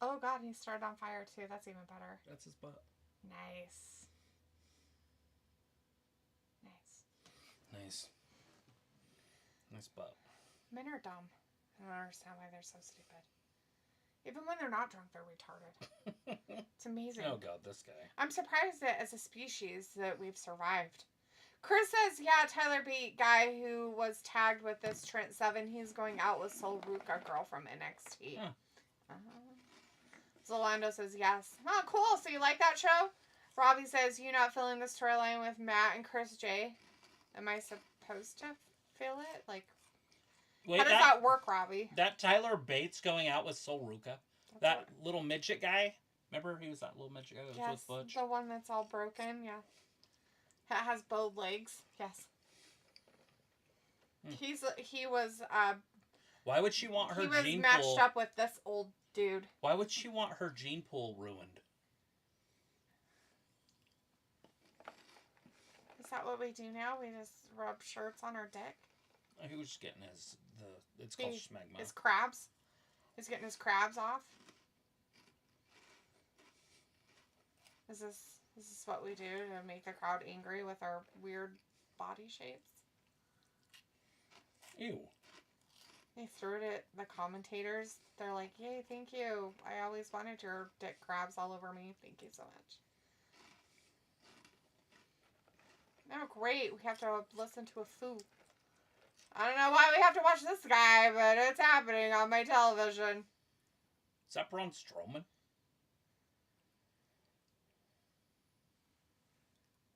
S2: Oh, God, and he started on fire, too. That's even better.
S1: That's his butt.
S2: Nice.
S1: Nice butt.
S2: Men are dumb. I don't understand why they're so stupid. Even when they're not drunk, they're retarded. It's amazing.
S1: Oh, God, this guy.
S2: I'm surprised that as a species that we've survived. Chris says, yeah, Tyler Bate, guy who was tagged with this Trent 7, he's going out with Sol Ruca girl from NXT.
S1: Huh.
S2: Zalando says, yes. Oh, cool. So you like that show? Robbie says, you not feeling the storyline with Matt and Chris J? Am I supposed to feel it? Like,
S1: Wait,
S2: how does that work, Robbie?
S1: That Tyler Bates going out with Sol Ruca? That little midget guy? Remember he was that little midget guy that was with Butch?
S2: The one that's all broken, yeah. That has bowed legs, yes. He was
S1: why would she want her gene pool?
S2: He was matched up with this old dude.
S1: Why would she want her gene pool ruined?
S2: Is that what we do now? We just rub shirts on our dick?
S1: He was just getting it's called smegma.
S2: His crabs? He's getting his crabs off? Is this what we do to make the crowd angry with our weird body shapes?
S1: Ew.
S2: They threw it at the commentators. They're like, yay, thank you. I always wanted your dick crabs all over me. Thank you so much. Oh, great. We have to listen to a foo. I don't know why we have to watch this guy, but it's happening on my television.
S1: Is that Braun Strowman?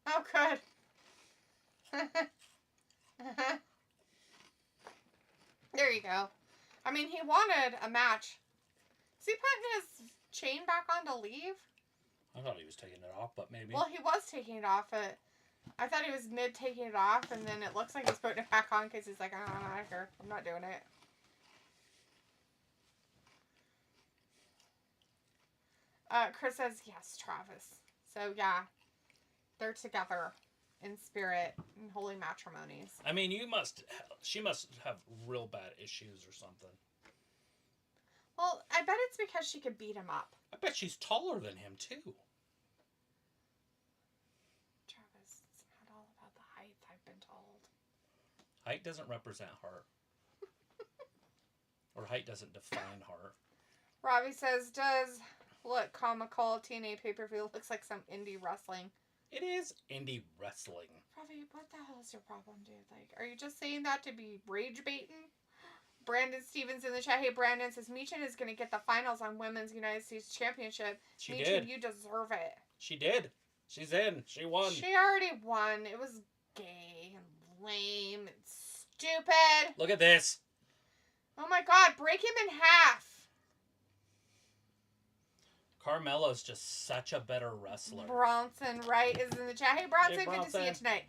S2: Oh, good. There you go. I mean, he wanted a match. Is he putting his chain back on to leave?
S1: I thought he was taking it off, but maybe.
S2: Well, he was taking it off. I thought he was mid taking it off, and then it looks like he's putting it back on because he's like, oh, I'm not here. I'm not doing it. Chris says, yes, Travis. So, yeah. They're together in spirit in holy matrimonies.
S1: I mean, she must have real bad issues or something.
S2: Well, I bet it's because she could beat him up.
S1: I bet she's taller than him, too.
S2: Travis, it's not all about the height, I've been told.
S1: Height doesn't represent heart. Or height doesn't define heart.
S2: Robbie says, does look comical TNA pay-per-view looks like some indie wrestling.
S1: It is indie wrestling.
S2: Robbie, what the hell is your problem, dude? Like, are you just saying that to be rage baiting? Brandon Stevens in the chat. Hey, Brandon says, Michin is going to get the finals on Women's United States Championship.
S1: She
S2: Michin,
S1: did.
S2: You deserve it.
S1: She did. She's in. She won.
S2: She already won. It was gay and lame and stupid.
S1: Look at this.
S2: Oh my god, break him in half.
S1: Carmella's just such a better wrestler.
S2: Bronson Wright is in the chat. Hey, Bronson,
S1: Hey,
S2: good to see you tonight.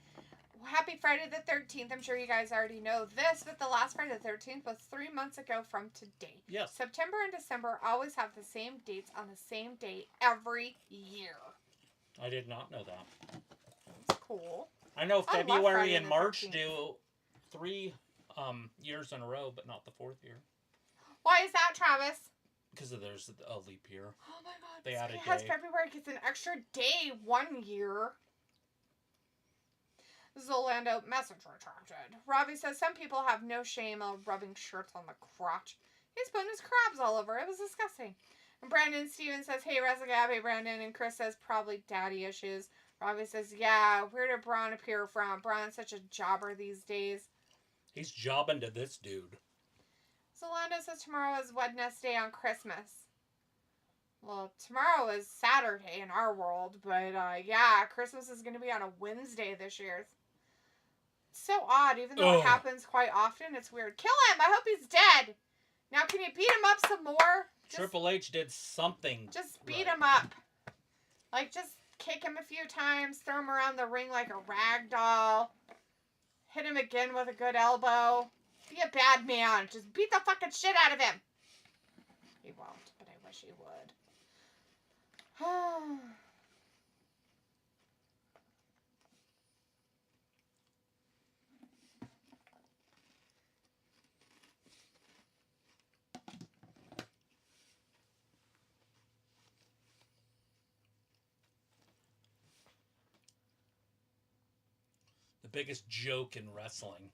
S2: Happy Friday the 13th. I'm sure you guys already know this, but the last Friday the 13th was 3 months ago from today.
S1: Yes.
S2: September and December always have the same dates on the same day every year.
S1: I did not know that.
S2: It's cool.
S1: I know
S2: I love
S1: February
S2: Friday
S1: and
S2: the
S1: March
S2: 13th.
S1: do 3 years in a row, but not the 4th year.
S2: Why is that, Travis?
S1: Because there's a leap year.
S2: Oh my god.
S1: They added
S2: has
S1: day.
S2: February gets an extra day 1 year. Zolando, message retracted. Robbie says, some people have no shame of rubbing shirts on the crotch. He's putting his crabs all over. It was disgusting. And Brandon Stevens says, hey, Reza Gab, hey, Brandon. And Chris says, probably daddy issues. Robbie says, yeah, where did Braun appear from? Braun's such a jobber these days.
S1: He's jobbing to this dude.
S2: Zalando says tomorrow is Wednesday on Christmas. Well, tomorrow is Saturday in our world, but yeah, Christmas is going to be on a Wednesday this year. It's so odd, even though it happens quite often. It's weird. Kill him! I hope he's dead! Now, can you beat him up some more?
S1: Triple H did something.
S2: Just beat him up. Like, just kick him a few times, throw him around the ring like a rag doll. Hit him again with a good elbow. Be a bad man. Just beat the fucking shit out of him. He won't, but I wish he would.
S1: The biggest joke in wrestling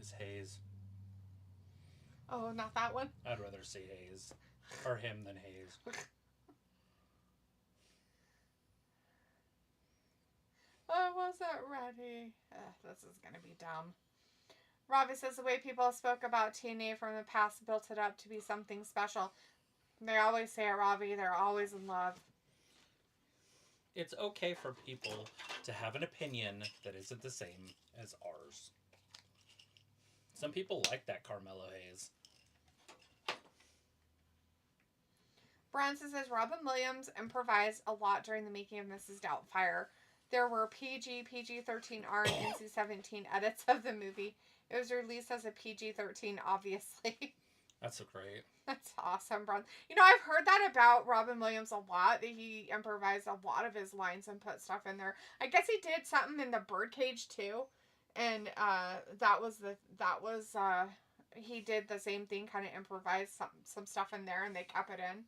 S1: is Hayes.
S2: Oh, not that one?
S1: I'd rather see Hayes. Or him than Hayes.
S2: I wasn't ready. This is going to be dumb. Robbie says the way people spoke about TNA from the past built it up to be something special. They always say it, Robbie. They're always in love.
S1: It's okay for people to have an opinion that isn't the same as ours. Some people like that Carmelo Hayes.
S2: Bronson says Robin Williams improvised a lot during the making of Mrs. Doubtfire. There were PG, PG-13R, and NC-17 edits of the movie. It was released as a PG-13, obviously.
S1: That's so great.
S2: That's awesome, Bron. You know, I've heard that about Robin Williams a lot, that he improvised a lot of his lines and put stuff in there. I guess he did something in the Birdcage, too. And he did the same thing, kind of improvised some stuff in there, and they kept it in.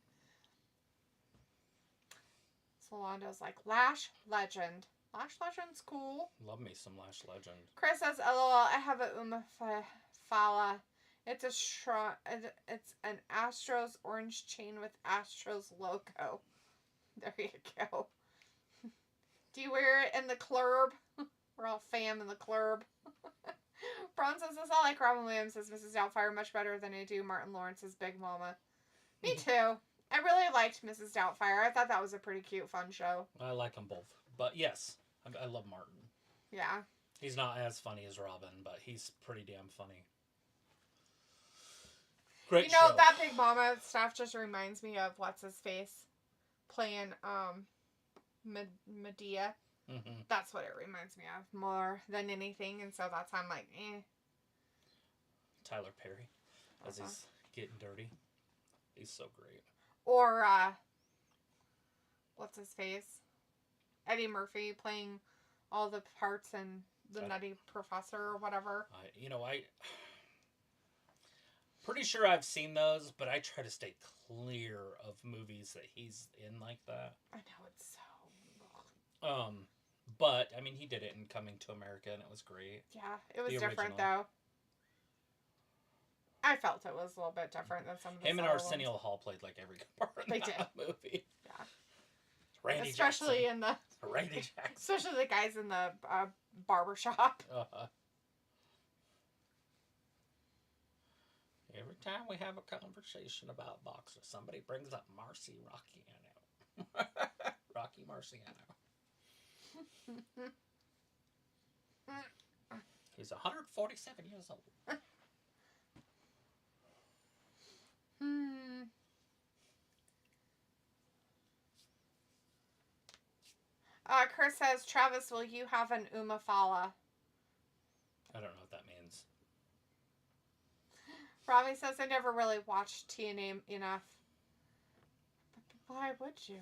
S2: Solando's like, Lash Legend. Lash Legend's cool.
S1: Love me some Lash Legend.
S2: Chris says, LOL, I have a Umafala. It's an Astros orange chain with Astros logo. There you go. Do you wear it in the club? We're all fam in the club. Braun says, this I like Robin Williams as Mrs. Doubtfire much better than I do Martin Lawrence's Big Mama. Me too. I really liked Mrs. Doubtfire. I thought that was a pretty cute, fun show.
S1: I like them both. But yes, I love Martin.
S2: Yeah.
S1: He's not as funny as Robin, but he's pretty damn funny. Great show.
S2: That Big Mama stuff just reminds me of what's-his-face playing Medea.
S1: Mm-hmm.
S2: That's what it reminds me of more than anything, and so that's how I'm like, eh.
S1: Tyler Perry, as he's getting dirty. He's so great.
S2: Or, what's-his-face? Eddie Murphy playing all the parts in The Nutty Professor or whatever.
S1: Pretty sure I've seen those, but I try to stay clear of movies that he's in like that.
S2: I know, it's so...
S1: But, I mean, he did it in Coming to America, and it was great.
S2: Yeah, it was different, though. I felt it was a little bit different than some of the
S1: Him and
S2: other
S1: Arsenio
S2: ones.
S1: Hall played, like, every part of that movie.
S2: Yeah.
S1: Randy
S2: Especially
S1: Jackson.
S2: in the...
S1: Randy Jackson.
S2: Especially the guys in the barbershop.
S1: Every time we have a conversation about boxers, somebody brings up Marcy Rocchiano. Rocky Marciano. He's 147 years old.
S2: Chris says, Travis, will you have an Umafala?
S1: I don't know what that means.
S2: Robbie says, I never really watched TNA enough. But why would you?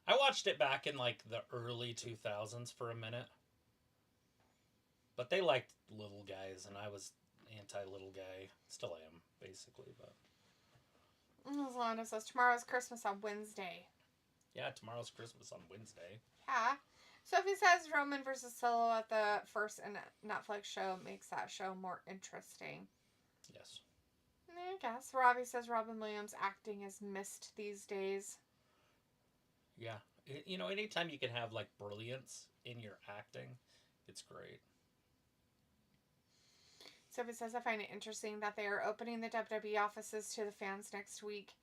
S1: I watched it back in, like, the early 2000s for a minute. But they liked little guys, and I was anti-little guy. Still am, basically, but...
S2: Zalando says, tomorrow's Christmas on Wednesday.
S1: Yeah, tomorrow's Christmas on Wednesday.
S2: Yeah. Sophie says Roman versus Solo at the first Netflix show makes that show more interesting.
S1: Yes.
S2: I guess. Robbie says Robin Williams acting is missed these days.
S1: Yeah. You know, anytime you can have, like, brilliance in your acting, it's great.
S2: Sophie says, I find it interesting that they are opening the WWE offices to the fans next week.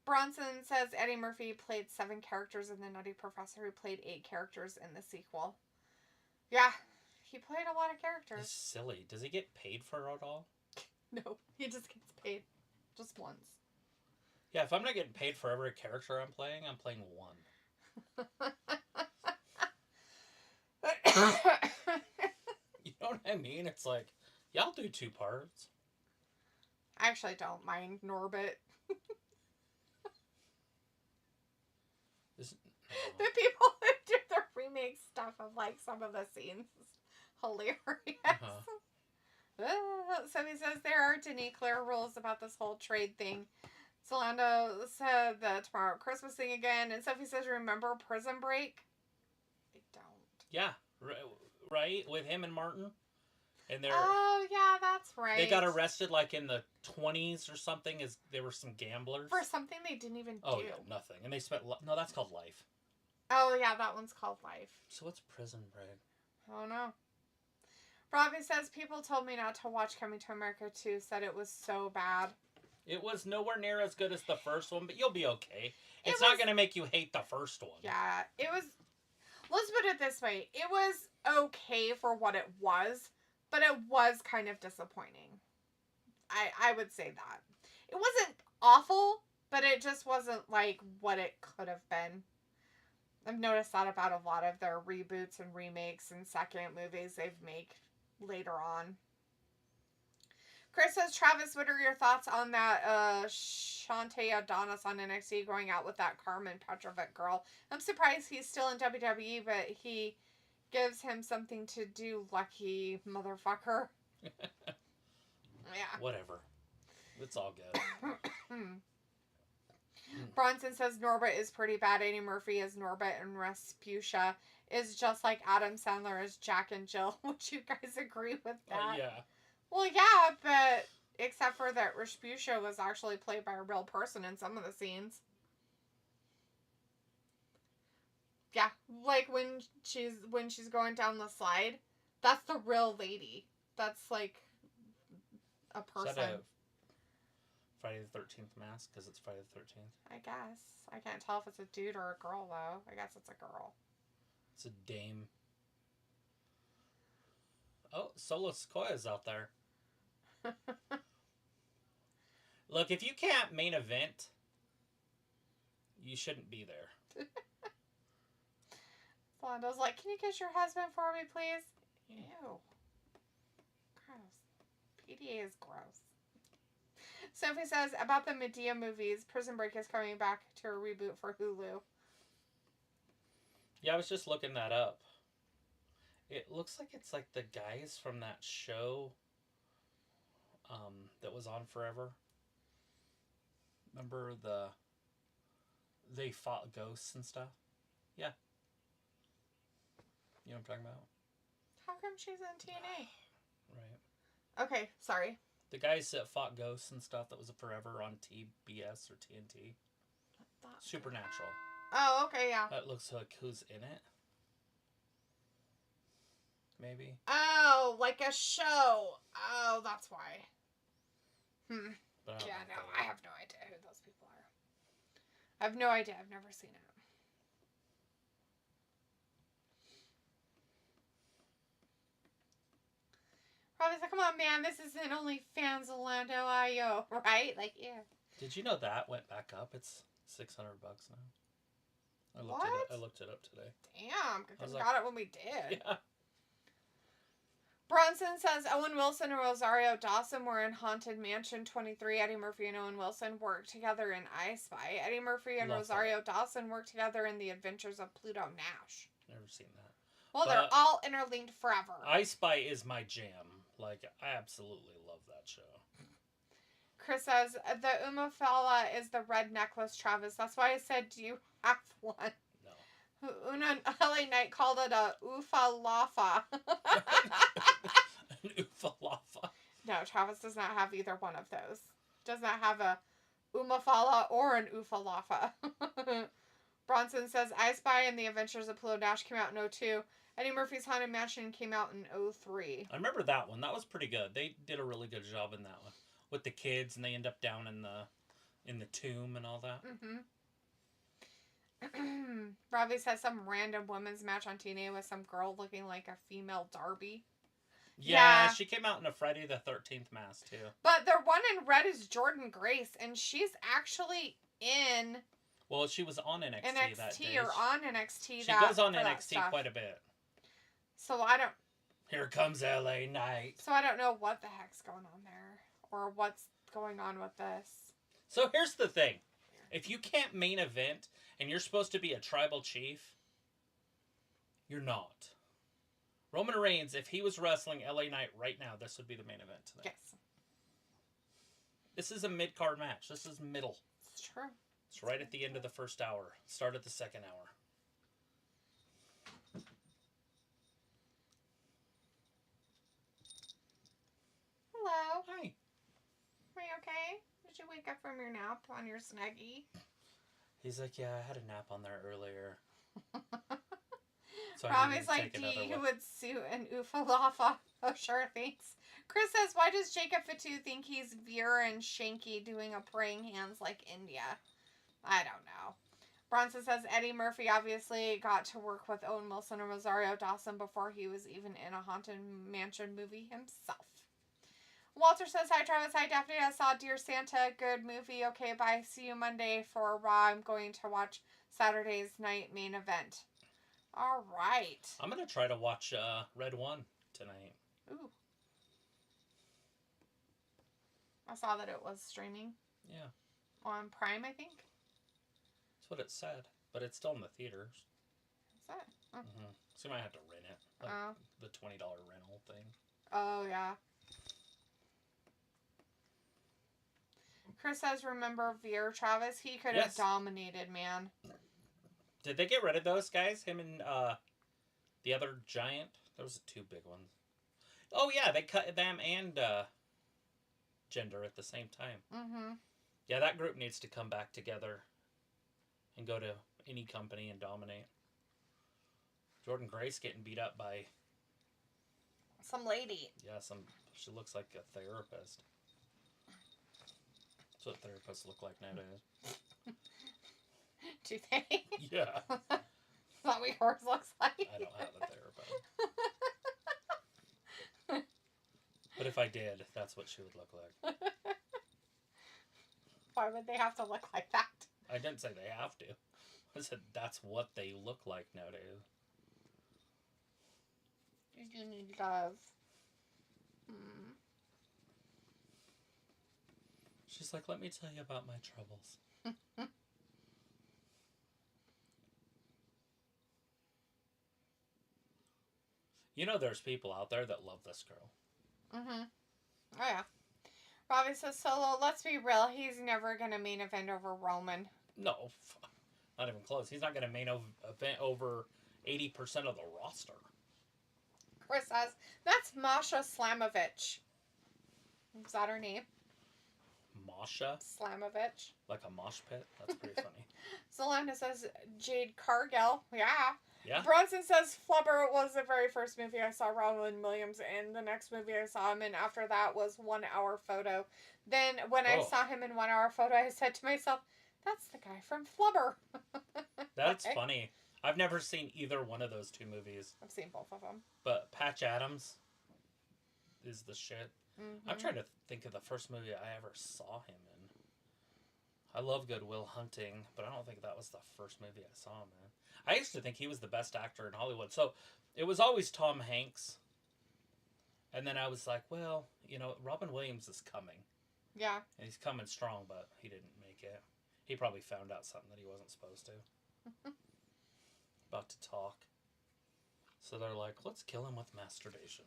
S2: Bronson says Eddie Murphy played 7 characters in The Nutty Professor, who played 8 characters in the sequel. Yeah, he played a lot of characters.
S1: It's silly. Does he get paid for it all?
S2: No, he just gets paid just once.
S1: Yeah, if I'm not getting paid for every character I'm playing one. You know what I mean? It's like, yeah, I'll do 2 parts.
S2: I actually don't mind Norbit. The people who do the remake stuff of, like, some of the scenes is hilarious. So he says there are any clear rules about this whole trade thing. Solando said the Tomorrow Christmas thing again. And Sophie says, remember Prison Break? I don't.
S1: Yeah, right? With him and Martin? And
S2: oh, yeah, that's right.
S1: They got arrested, like, in the 20s or something, as they were some gamblers.
S2: For something they didn't even do.
S1: Oh, yeah, nothing. And they spent... No, that's called Life.
S2: Oh, yeah, that one's called Life.
S1: So what's Prison Break?
S2: Oh, no. Robbie says, people told me not to watch Coming to America 2, said it was so bad.
S1: It was nowhere near as good as the first one, but you'll be okay. It's not going to make you hate the first one.
S2: Yeah, it was... Let's put it this way. It was okay for what it was, but it was kind of disappointing. I would say that. It wasn't awful, but it just wasn't like what it could have been. I've noticed that about a lot of their reboots and remakes and second movies they've made later on. Chris says, Travis, what are your thoughts on that Shantae Adonis on NXT going out with that Carmen Petrovic girl? I'm surprised he's still in WWE, but he gives him something to do, lucky motherfucker. Yeah.
S1: Whatever. It's all good.
S2: Bronson says Norbit is pretty bad. Eddie Murphy as Norbit, and Rasputia is just like Adam Sandler as Jack and Jill. Would you guys agree with that?
S1: Yeah.
S2: Well, yeah, but except for that Rasputia was actually played by a real person in some of the scenes. Yeah, like when she's going down the slide, that's the real lady. That's like a person.
S1: Is that a Friday the 13th mask? Because it's Friday the 13th.
S2: I guess. I can't tell if it's a dude or a girl, though. I guess it's a girl.
S1: It's a dame. Oh, Solo Sikoa's out there. Look, if you can't main event, you shouldn't be there.
S2: Florinda's like, can you kiss your husband for me, please? Ew. Gross. PDA is gross. Sophie says, about the Medea movies, Prison Break is coming back to a reboot for Hulu.
S1: Yeah, I was just looking that up. It looks like it's like the guys from that show that was on forever. Remember they fought ghosts and stuff? Yeah. You know what I'm talking about?
S2: How come she's in TNA?
S1: Right.
S2: Okay, sorry.
S1: The guys that fought ghosts and stuff that was forever on TBS or TNT. Supernatural.
S2: Oh, okay, yeah.
S1: That looks like who's in it. Maybe.
S2: Oh, like a show. Oh, that's why.
S1: But
S2: yeah, no, I have no idea who those people are. I have no idea. I've never seen it. Robbie's like, come on, man. This isn't only fans Orlando IO, right? Like, yeah.
S1: Did you know that went back up? It's $600 now. I looked it up today.
S2: Damn, because we got it when we did.
S1: Yeah.
S2: Bronson says Owen Wilson and Rosario Dawson were in Haunted Mansion 23. Eddie Murphy and Owen Wilson worked together in I Spy. Eddie Murphy and Rosario Dawson worked together in The Adventures of Pluto Nash.
S1: Never seen that.
S2: Well, they're all interlinked forever.
S1: I Spy is my jam. Like, I absolutely love that show.
S2: Chris says, the Umafala is the red necklace, Travis. That's why I said, do you have one? No. Una LA Knight called it a Ufalafa.
S1: An Ufalafa.
S2: No, Travis does not have either one of those. Does not have a Umafala or an Ufalafa. Bronson says I Spy and the Adventures of Pluto Nash came out in 2002. Eddie Murphy's Haunted Mansion came out in 2003.
S1: I remember that one. That was pretty good. They did a really good job in that one with the kids, and they end up down in the tomb and all that.
S2: Mm-hmm. Robbie says some random women's match on TNA with some girl looking like a female Darby.
S1: Yeah, she came out in a Friday the 13th mask too.
S2: But the one in red is Jordan Grace, and she's actually in.
S1: Well, she was on NXT that day.
S2: or on NXT.
S1: She goes on NXT quite a bit.
S2: So I don't.
S1: Here comes LA Knight.
S2: So I don't know what the heck's going on there, or what's going on with this.
S1: So here's the thing: if you can't main event and you're supposed to be a tribal chief, you're not. Roman Reigns, if he was wrestling LA Knight right now, this would be the main event tonight.
S2: Yes.
S1: This is a mid-card match. This is middle.
S2: It's true.
S1: It's right at the end of the first hour. Start at the second hour.
S2: Hello.
S1: Hi.
S2: Are you okay? Did you wake up from your nap on your Snuggie?
S1: He's like, yeah, I had a nap on there earlier. So
S2: Robbie's like, D, who would sue an Ufalafa? Oh, sure, thanks. Chris says, why does Jacob Fatu think he's Veer and Shanky doing a praying hands like India? I don't know. Bronson says Eddie Murphy obviously got to work with Owen Wilson and Rosario Dawson before he was even in a Haunted Mansion movie himself. Walter says, hi Travis, hi Daphne, I saw Dear Santa, good movie, okay, bye, see you Monday for Raw, I'm going to watch Saturday's night main event. All right.
S1: I'm going to try to watch Red 1 tonight.
S2: Ooh. I saw that it was streaming.
S1: Yeah.
S2: On Prime, I think.
S1: That's what it said, but it's still in the theaters.
S2: Is that? Oh.
S1: Mm-hmm. So you might have to rent it. Like the $20 rental thing.
S2: Oh, yeah. Chris says, remember Veer, Travis? He could have dominated, man.
S1: Did they get rid of those guys? Him and the other giant? Those are two big ones. Oh, yeah, they cut them and Gender at the same time.
S2: Mm-hmm.
S1: Yeah, that group needs to come back together and go to any company and dominate. Jordan Grace getting beat up by...
S2: some lady.
S1: Yeah, she looks like a therapist. That's what therapists look like nowadays.
S2: Do they?
S1: Yeah.
S2: Is that what yours looks like?
S1: I don't have a therapist. But if I did, that's what she would look like.
S2: Why would they have to look like that?
S1: I didn't say they have to. I said that's what they look like nowadays.
S2: You need love.
S1: She's like, let me tell you about my troubles. You know there's people out there that love this girl.
S2: Mm-hmm. Oh, yeah. Robbie says, Solo, let's be real, he's never going to main event over Roman.
S1: No, not even close. He's not going to main event over 80% of the roster.
S2: Chris says, that's Masha Slamovich. Is that her name?
S1: Masha?
S2: Slamovich.
S1: Like a mosh pit? That's pretty funny.
S2: Zolanda says, Jade Cargill. Yeah.
S1: Yeah.
S2: Bronson says, Flubber was the very first movie I saw Robin Williams in. The next movie I saw him in after that was 1 Hour Photo. Then when I saw him in 1 Hour Photo, I said to myself, that's the guy from Flubber.
S1: That's funny. I've never seen either one of those two movies.
S2: I've seen both of them.
S1: But Patch Adams is the shit.
S2: Mm-hmm.
S1: I'm trying to think of the first movie I ever saw him in. I love Good Will Hunting, but I don't think that was the first movie I saw him in. I used to think he was the best actor in Hollywood. So it was always Tom Hanks. And then I was like, well, you know, Robin Williams is coming.
S2: Yeah.
S1: And he's coming strong, but he didn't make it. He probably found out something that he wasn't supposed to. About to talk. So they're like, let's kill him with masturbation.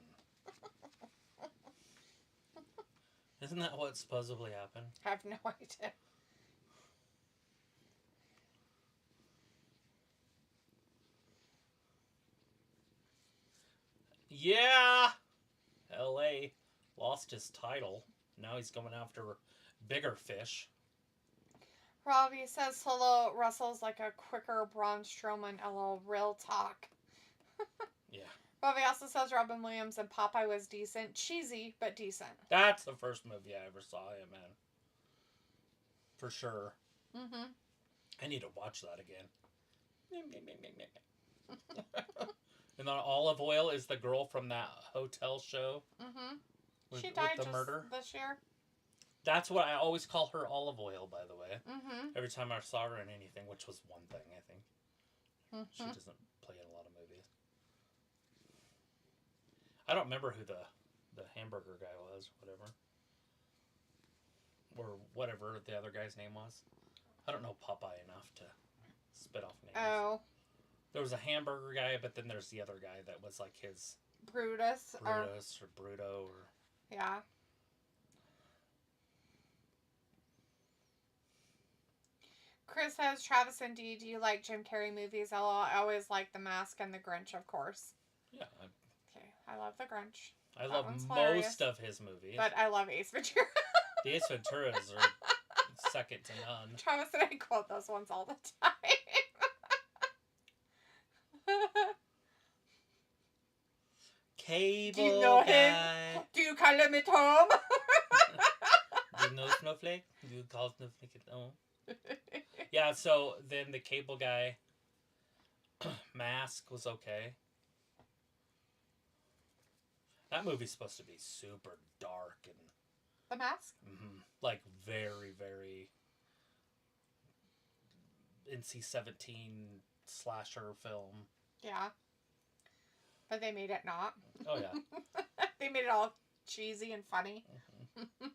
S1: Isn't that what supposedly happened?
S2: I have no idea.
S1: Yeah! LA. lost his title. Now he's going after bigger fish.
S2: Robbie says Solo wrestles like a quicker Braun Strowman. LOL, real talk.
S1: Yeah.
S2: Robbie also says Robin Williams and Popeye was decent. Cheesy, but decent.
S1: That's the first movie I ever saw him in. For sure.
S2: Mm-hmm.
S1: I need to watch that again. And the olive oil is the girl from that hotel show.
S2: Mm-hmm. She died
S1: with the murder
S2: this year.
S1: That's what I always call her, olive oil, by the way.
S2: Mm-hmm.
S1: Every time I saw her in anything, which was one thing, I think.
S2: Mm-hmm.
S1: She doesn't play in a lot of movies. I don't remember who the hamburger guy was, whatever. Or whatever the other guy's name was. I don't know Popeye enough to spit off names.
S2: Oh.
S1: There was a hamburger guy, but then there's the other guy that was like his...
S2: Brutus
S1: or Bruto or...
S2: Yeah. Chris says, Travis and Dee, do you like Jim Carrey movies? I always like The Mask and The Grinch, of course.
S1: Yeah.
S2: Okay, I love The Grinch.
S1: I love most of his movies.
S2: But I love Ace Ventura.
S1: The Ace Venturas are second to none.
S2: Travis and I quote those ones all the time.
S1: Cable
S2: Do you know
S1: guy.
S2: him? Do you call him at home?
S1: Do you know Snowflake? Do you call Snowflake at home? Yeah, so then the Cable guy, Mask was okay. That movie's supposed to be super dark and...
S2: The Mask?
S1: Mm-hmm, like very, very NC-17 slasher film.
S2: Yeah. But they made it not.
S1: Oh, yeah.
S2: They made it all cheesy and funny.
S1: Mm-hmm.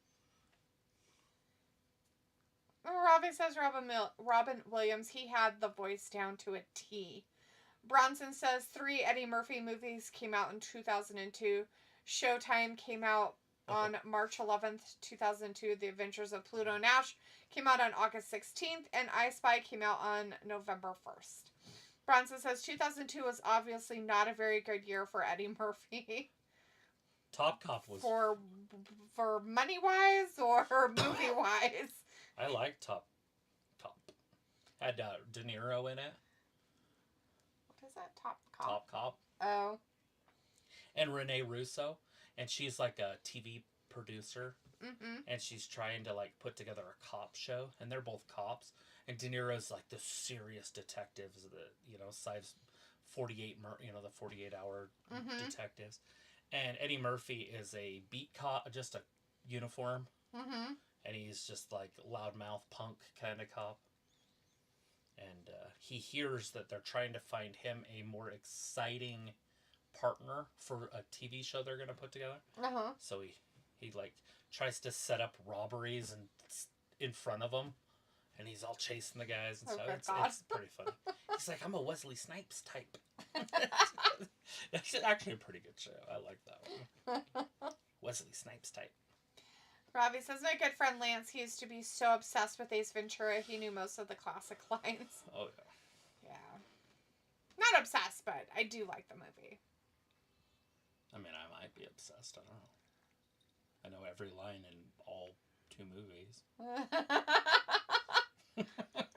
S2: Robbie says Robin Williams, he had the voice down to a T. Bronson says 3 Eddie Murphy movies came out in 2002. Showtime came out on March 11th, 2002. The Adventures of Pluto Nash came out on August 16th. And I Spy came out on November 1st. Bronson says 2002 was obviously not a very good year for Eddie Murphy.
S1: Top Cop was...
S2: For money-wise or movie-wise?
S1: I like Top Cop. Had De Niro in it.
S2: What is that? Top Cop?
S1: Top Cop.
S2: Oh.
S1: And Renee Russo. And she's like a TV producer.
S2: Mm-hmm.
S1: And she's trying to like put together a cop show. And they're both cops. And De Niro's like the serious detectives that, you know, sides 48, the 48-hour detectives. And Eddie Murphy is a beat cop, just a uniform.
S2: Mm-hmm.
S1: And he's just like loudmouth punk kind of cop. And he hears that they're trying to find him a more exciting partner for a TV show they're going to put together.
S2: Uh-huh.
S1: So he like tries to set up robberies and in front of them. And he's all chasing the guys and stuff. It's pretty funny. He's like, I'm a Wesley Snipes type. It's actually a pretty good show. I like that one. Wesley Snipes type.
S2: Robbie says, my good friend Lance, he used to be so obsessed with Ace Ventura, he knew most of the classic lines.
S1: Oh, yeah.
S2: Yeah. Not obsessed, but I do like the movie.
S1: I mean, I might be obsessed. I don't know. I know every line in all 2 movies.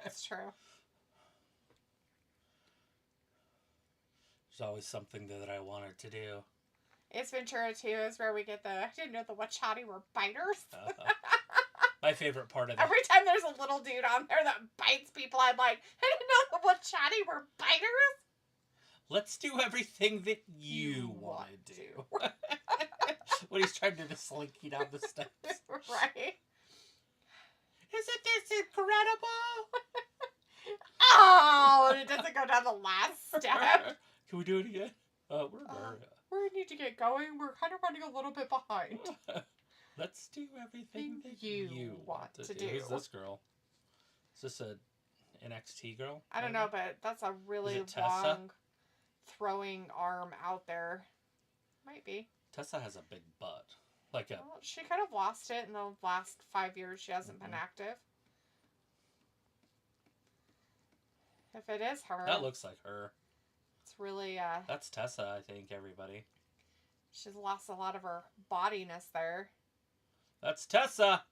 S2: That's true.
S1: There's always something that I wanted to do.
S2: Ace Ventura 2 is where we get I didn't know the Wachati were biters.
S1: My favorite part of it.
S2: Every time there's a little dude on there that bites people, I'm like, I didn't know the Wachati were biters.
S1: Let's do everything that you want to do. When he's trying to do the slinky down the steps.
S2: Right.
S1: Isn't this incredible?
S2: Oh, and it doesn't go down the last step.
S1: Can we do it again?
S2: We need to get going. We're kind of running a little bit behind.
S1: Let's do everything that you want to do. Who's this girl? Is this a NXT girl?
S2: I don't know, but that's a really long throwing arm out there. Might be.
S1: Tessa has a big butt.
S2: Well, she kind of lost it in the last 5 years. She hasn't been active. If it is her.
S1: That looks like her.
S2: It's really,
S1: That's Tessa, I think, everybody.
S2: She's lost a lot of her bodiness there.
S1: That's Tessa.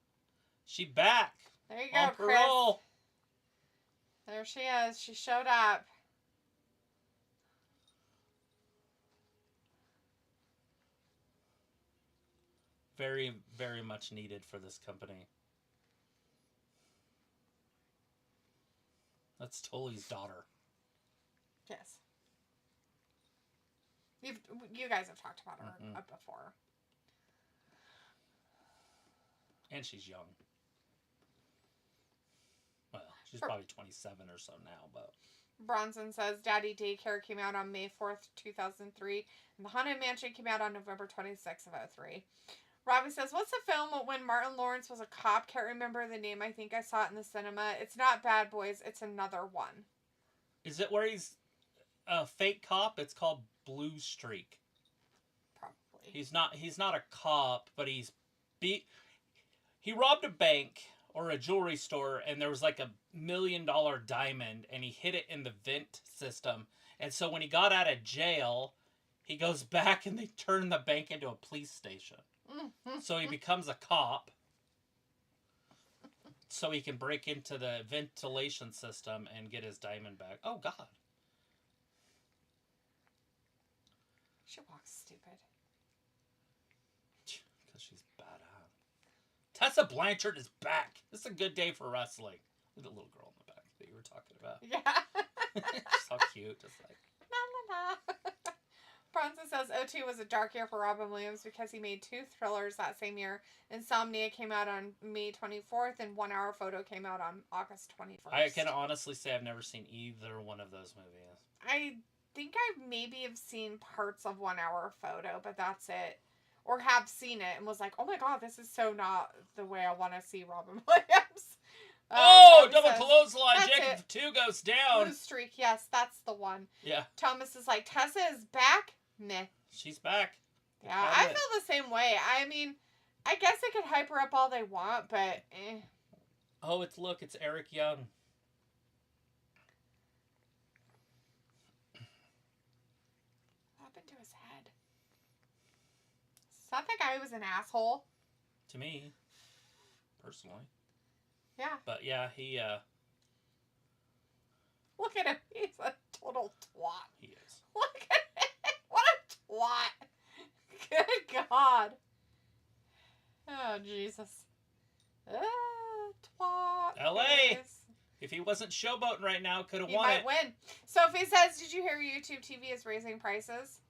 S1: She back.
S2: There you go,
S1: On
S2: Chris.
S1: parole.
S2: There she is. She showed up.
S1: Very, very much needed for this company. That's Tully's daughter.
S2: Yes. You guys have talked about her before.
S1: And she's young. Well, she's probably 27 or so now, but...
S2: Bronson says Daddy Daycare came out on May 4th, 2003, and The Haunted Mansion came out on November 26th of 2003. Robbie says, what's the film when Martin Lawrence was a cop? Can't remember the name. I think I saw it in the cinema. It's not Bad Boys. It's another one.
S1: Is it where he's a fake cop? It's called Blue Streak.
S2: Probably.
S1: He's not a cop, but he robbed a bank or a jewelry store, and there was like $1 million diamond, and he hid it in the vent system. And so when he got out of jail, he goes back and they turn the bank into a police station. So he becomes a cop so he can break into the ventilation system and get his diamond back. Oh, God.
S2: She walks stupid.
S1: Because she's badass. Tessa Blanchard is back. This is a good day for wrestling. Look at the little girl in the back that you were talking about.
S2: Yeah.
S1: She's so cute. Just like...
S2: La, la, la. Bronson says 2002 was a dark year for Robin Williams because he made 2 thrillers that same year. Insomnia came out on May 24th and 1 Hour Photo came out on August 21st.
S1: I can honestly say I've never seen either one of those movies.
S2: I think I maybe have seen parts of 1 Hour Photo, but that's it. Or have seen it and was like, oh my god, this is so not the way I want to see Robin Williams.
S1: Double clothesline. Jacob 2 goes down.
S2: Blue Streak, yes, that's the one.
S1: Yeah.
S2: Thomas is like, Tessa is back? Meh.
S1: She's back.
S2: Yeah, I feel the same way. I mean, I guess they could hype her up all they want, but eh.
S1: Oh, it's Eric Young.
S2: What happened to his head? Is that the guy who was an asshole?
S1: To me, personally.
S2: Yeah.
S1: But yeah, he,
S2: Look at him. He's a total twat.
S1: He is.
S2: Look at him. What a twat. Good God. Oh, Jesus. Twat.
S1: LA. If he wasn't showboating right now, could have won it.
S2: He might win. Sophie says, did you hear YouTube TV is raising prices?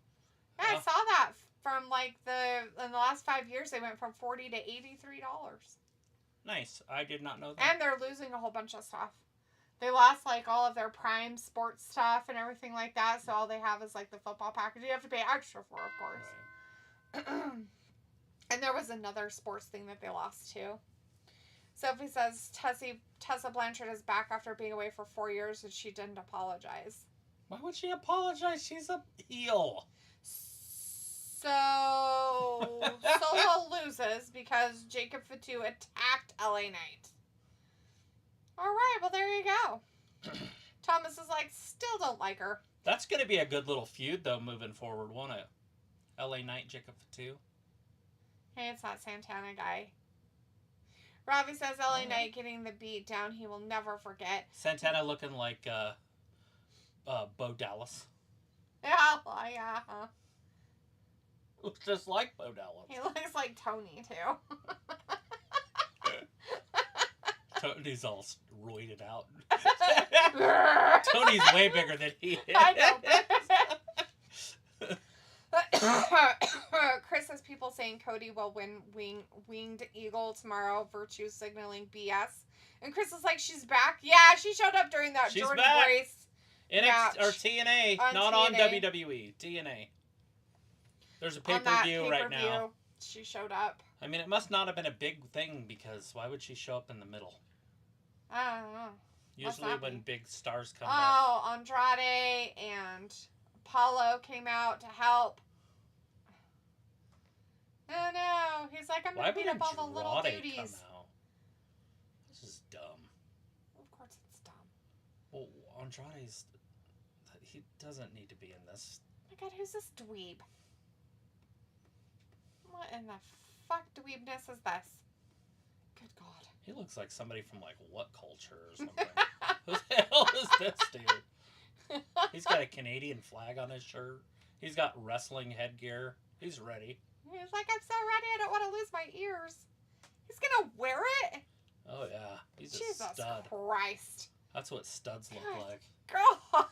S2: Yeah, I saw that from in the last 5 years, they went from $40 to $83.
S1: Nice. I did not know that.
S2: And they're losing a whole bunch of stuff. They lost all of their Prime sports stuff and everything like that. So all they have is the football package. You have to pay extra for, of course. Right. And there was another sports thing that they lost too. Sophie says Tessa Blanchard is back after being away for 4 years and she didn't apologize.
S1: Why would she apologize? She's a heel.
S2: So Solo loses because Jacob Fatu attacked LA Knight. Alright, well there you go. Thomas is still don't like her.
S1: That's going to be a good little feud though moving forward, won't it? LA Knight, Jacob Fatu.
S2: Hey, it's that Santana guy. Robbie says LA Knight getting the beat down he will never forget.
S1: Santana looking like Bo Dallas.
S2: Yeah, yeah.
S1: Looks just like Bo Dallas.
S2: He looks like Tony, too.
S1: Tony's all roided out. Tony's way bigger than he is.
S2: I know. Chris has people saying Cody will win Winged Eagle tomorrow. Virtue signaling BS. And Chris is like, she's back. Yeah, she showed up during that Jordan Grace match.
S1: Or TNA, not on WWE. TNA. There's a pay-per-view right now.
S2: She showed up.
S1: I mean, it must not have been a big thing because why would she show up in the middle?
S2: I don't know.
S1: Usually when big stars come
S2: back. Oh, Andrade and Apollo came out to help. Oh no, he's like, I'm going to beat up all the little duties.
S1: Come out? This is dumb.
S2: Of course it's dumb.
S1: Well, Andrade's... He doesn't need to be in this.
S2: Oh my god, who's this dweeb? What in the fuck dweebness is this? Good God.
S1: He looks like somebody from, like, What Culture or something. Who the hell is this dude? He's got a Canadian flag on his shirt. He's got wrestling headgear. He's ready.
S2: He's like, I'm so ready. I don't want to lose my ears. He's going to wear it?
S1: Oh, yeah. He's
S2: Jesus
S1: a stud.
S2: Christ.
S1: That's what studs look like.
S2: God. What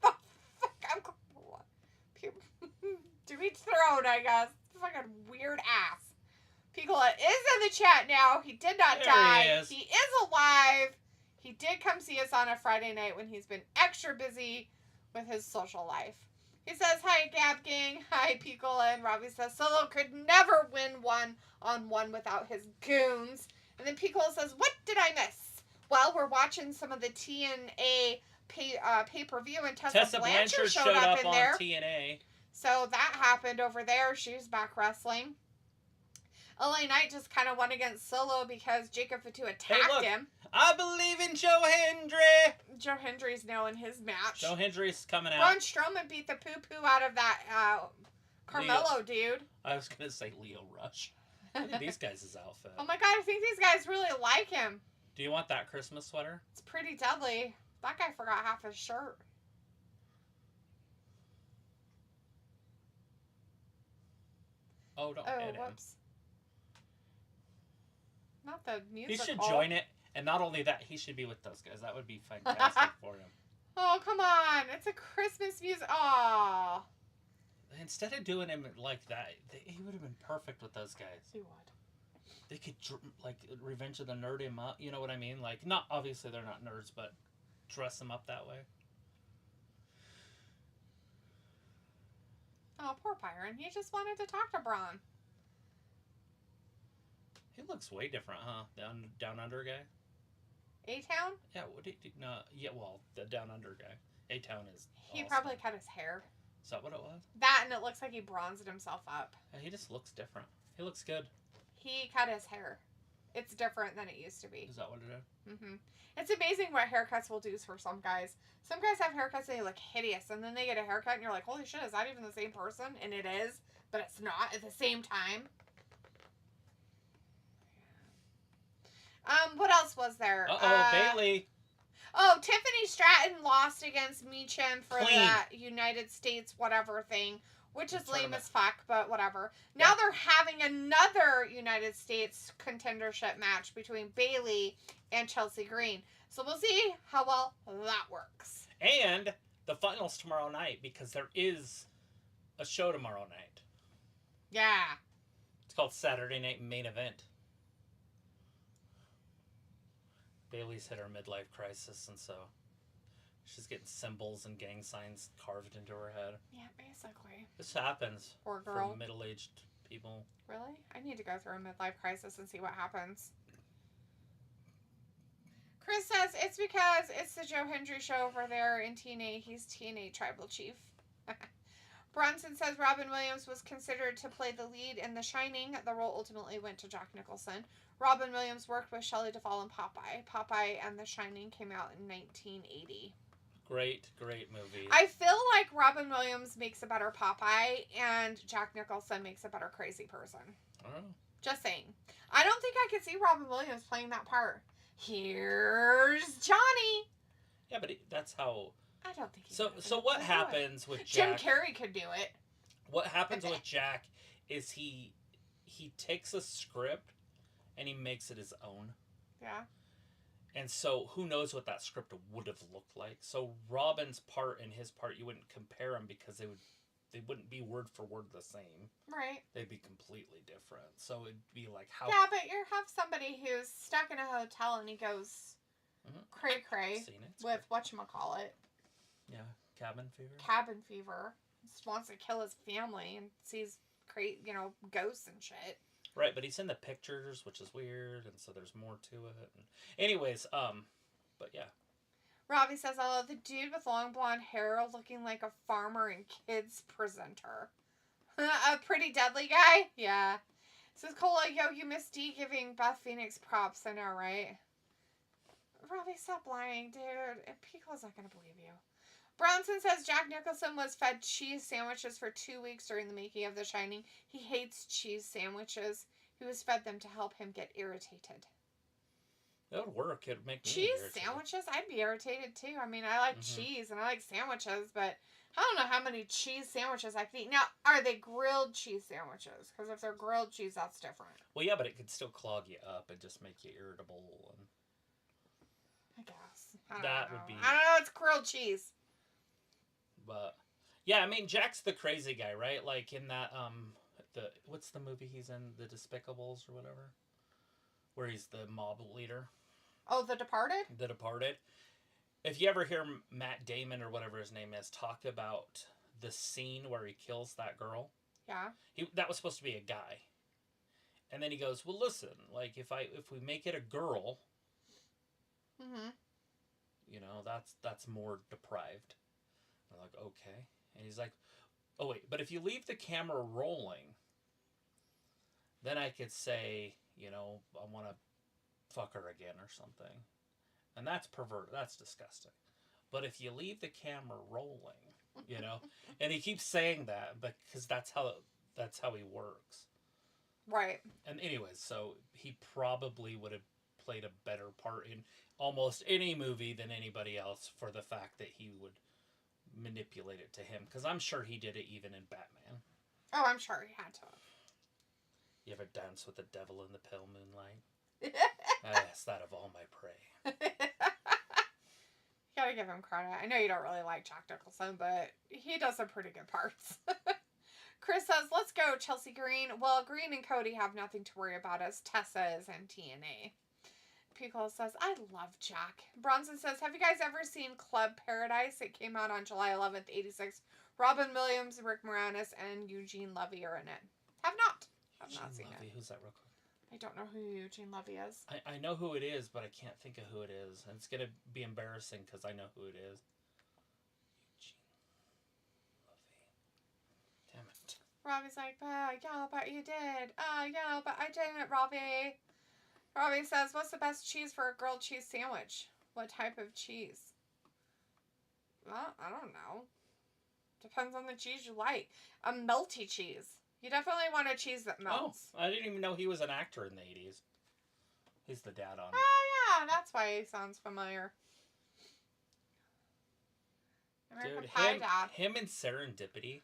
S2: the fuck? To each their own, I guess. Fucking weird ass. Piccola is in the chat now. He did not die. He is alive. He did come see us on a Friday night when he's been extra busy with his social life. He says, hi, Gab Gang. Hi, Piccola. And Robbie says, Solo could never win one-on-one without his goons. And then Piccola says, what did I miss? Well, we're watching some of the TNA pay-per-view, and Tessa Blanchard showed up in there.
S1: On TNA.
S2: So that happened over there. She was back wrestling. LA Knight just kind of went against Solo because Jacob Fatu attacked him.
S1: I believe in Joe Hendry.
S2: Joe Hendry's now in his match.
S1: Joe Hendry's coming out.
S2: Braun Strowman beat the poo-poo out of that Carmelo dude.
S1: I was going to say Leo Rush. Look at these guys' outfit.
S2: Oh my God, I think these guys really like him.
S1: Do you want that Christmas sweater?
S2: It's pretty deadly. That guy forgot half his shirt.
S1: Oh, don't hit him.
S2: Whoops. Not the music.
S1: He should join it, and not only that, he should be with those guys. That would be fantastic for him.
S2: Oh, come on. It's a Christmas music. Aww.
S1: Instead of doing him like that, he would have been perfect with those guys.
S2: He would.
S1: They could, like, Revenge of the Nerd him up. You know what I mean? Like, not, obviously they're not nerds, but dress them up that way.
S2: Oh, poor Byron. He just wanted to talk to Braun.
S1: He looks way different, huh? Down under guy?
S2: A-Town?
S1: Yeah, no, yeah, well, the Down Under guy. A-Town is
S2: He
S1: awesome.
S2: probably cut his hair.
S1: Is that what it was?
S2: That, and it looks like he bronzed himself up.
S1: Yeah, he just looks different. He looks good.
S2: He cut his hair. It's different than it used to be.
S1: Is that what it is?
S2: Mm-hmm. It's amazing what haircuts will do for some guys. Some guys have haircuts and they look hideous, and then they get a haircut and you're like, holy shit, is that even the same person? And it is, but it's not at the same time. What else was there?
S1: Bailey.
S2: Oh, Tiffany Stratton lost against Meechin for that United States whatever thing, which is lame as fuck, but whatever. Now they're having another United States contendership match between Bailey and Chelsea Green. So we'll see how well that works.
S1: And the finals tomorrow night, because there is a show tomorrow night.
S2: Yeah.
S1: It's called Saturday Night Main Event. Bailey's hit her midlife crisis, and so she's getting symbols and gang signs carved into her head.
S2: Yeah, basically.
S1: This happens
S2: Poor girl.
S1: for middle-aged people.
S2: Really? I need to go through a midlife crisis and see what happens. Chris says it's because it's the Joe Hendry show over there in TNA. He's TNA Tribal Chief. Bronson says Robin Williams was considered to play the lead in The Shining. The role ultimately went to Jack Nicholson. Robin Williams worked with Shelley Duvall and Popeye. Popeye and The Shining came out in 1980.
S1: Great movie.
S2: I feel like Robin Williams makes a better Popeye and Jack Nicholson makes a better crazy person.
S1: Oh.
S2: Just saying. I don't think I could see Robin Williams playing that part. Here's Johnny.
S1: Yeah, but that's how...
S2: I don't think
S1: So what happens with Jack...
S2: Jim Carrey could do it.
S1: What happens with Jack is he takes a script and he makes it his own.
S2: Yeah.
S1: And so who knows what that script would have looked like. So Robin's part and his part, you wouldn't compare them because they wouldn't be word for word the same.
S2: Right.
S1: They'd be completely different. So it'd be like how...
S2: Yeah, but you have somebody who's stuck in a hotel and he goes cray-cray with whatchamacallit.
S1: Yeah, cabin fever.
S2: Cabin fever. Just wants to kill his family and sees ghosts and shit.
S1: Right, but he's in the pictures, which is weird, and so there's more to it. And anyways, but yeah. Robbie
S2: says, I love the dude with long blonde hair looking like a farmer and kids presenter. A pretty deadly guy? Yeah. Says Cola, yo, you missed D giving Beth Phoenix props. I know, right? Robbie, stop lying, dude. Pico's not going to believe you. Bronson says Jack Nicholson was fed cheese sandwiches for 2 weeks during the making of The Shining. He hates cheese sandwiches. He was fed them to help him get irritated.
S1: That would work. It'd make me
S2: Cheese
S1: irritated.
S2: sandwiches? I'd be irritated too. I mean, I like cheese and I like sandwiches, but I don't know how many cheese sandwiches I could eat. Now, are they grilled cheese sandwiches? Because if they're grilled cheese, that's different.
S1: Well, yeah, but it could still clog you up and just make you irritable. And
S2: I guess. I don't know.
S1: would be...
S2: I don't know. It's grilled cheese.
S1: But, yeah, I mean, Jack's the crazy guy, right? Like in that, what's the movie he's in? The Despicables or whatever? Where he's the mob leader.
S2: Oh, The Departed?
S1: The Departed. If you ever hear Matt Damon or whatever his name is talk about the scene where he kills that girl.
S2: Yeah.
S1: That was supposed to be a guy. And then he goes, well, listen, like, if we make it a girl, you know, that's more deprived. I'm like, okay. And he's like, oh, wait, but if you leave the camera rolling, then I could say, you know, I want to fuck her again or something. And that's perverted. That's disgusting. But if you leave the camera rolling, you know, and he keeps saying that because that's how he works.
S2: Right.
S1: And anyways, so he probably would have played a better part in almost any movie than anybody else for the fact that he would manipulate it to him. Because I'm sure he did it even in Batman.
S2: Oh, I'm sure he had to.
S1: You ever dance with the devil in the pale moonlight? Yes, that of all my prey.
S2: Gotta give him credit. I know you don't really like Jack Nicholson, but he does some pretty good parts. Chris says, let's go, Chelsea Green. Well, Green and Cody have nothing to worry about as Tessa is in TNA. Pickle says, I love Jack. Bronson says, have you guys ever seen Club Paradise? It came out on July 11th, 86. Robin Williams, Rick Moranis, and Eugene Levy are in it. Have not seen
S1: Levy.
S2: it.
S1: Who's that real quick?
S2: I don't know who Eugene Levy is.
S1: I know who it is, but I can't think of who it is. And it's going to be embarrassing because I know who it is. Eugene Levy. Damn it.
S2: Robbie's like, yeah, but you did. Yeah, but I didn't, Robbie. Robbie says, what's the best cheese for a grilled cheese sandwich? What type of cheese? Well, I don't know. Depends on the cheese you like. A melty cheese. You definitely want a cheese that melts.
S1: Oh, I didn't even know he was an actor in the 80s. He's the dad on.
S2: Oh, yeah, that's why he sounds familiar. American Pie Dad.
S1: Him in Serendipity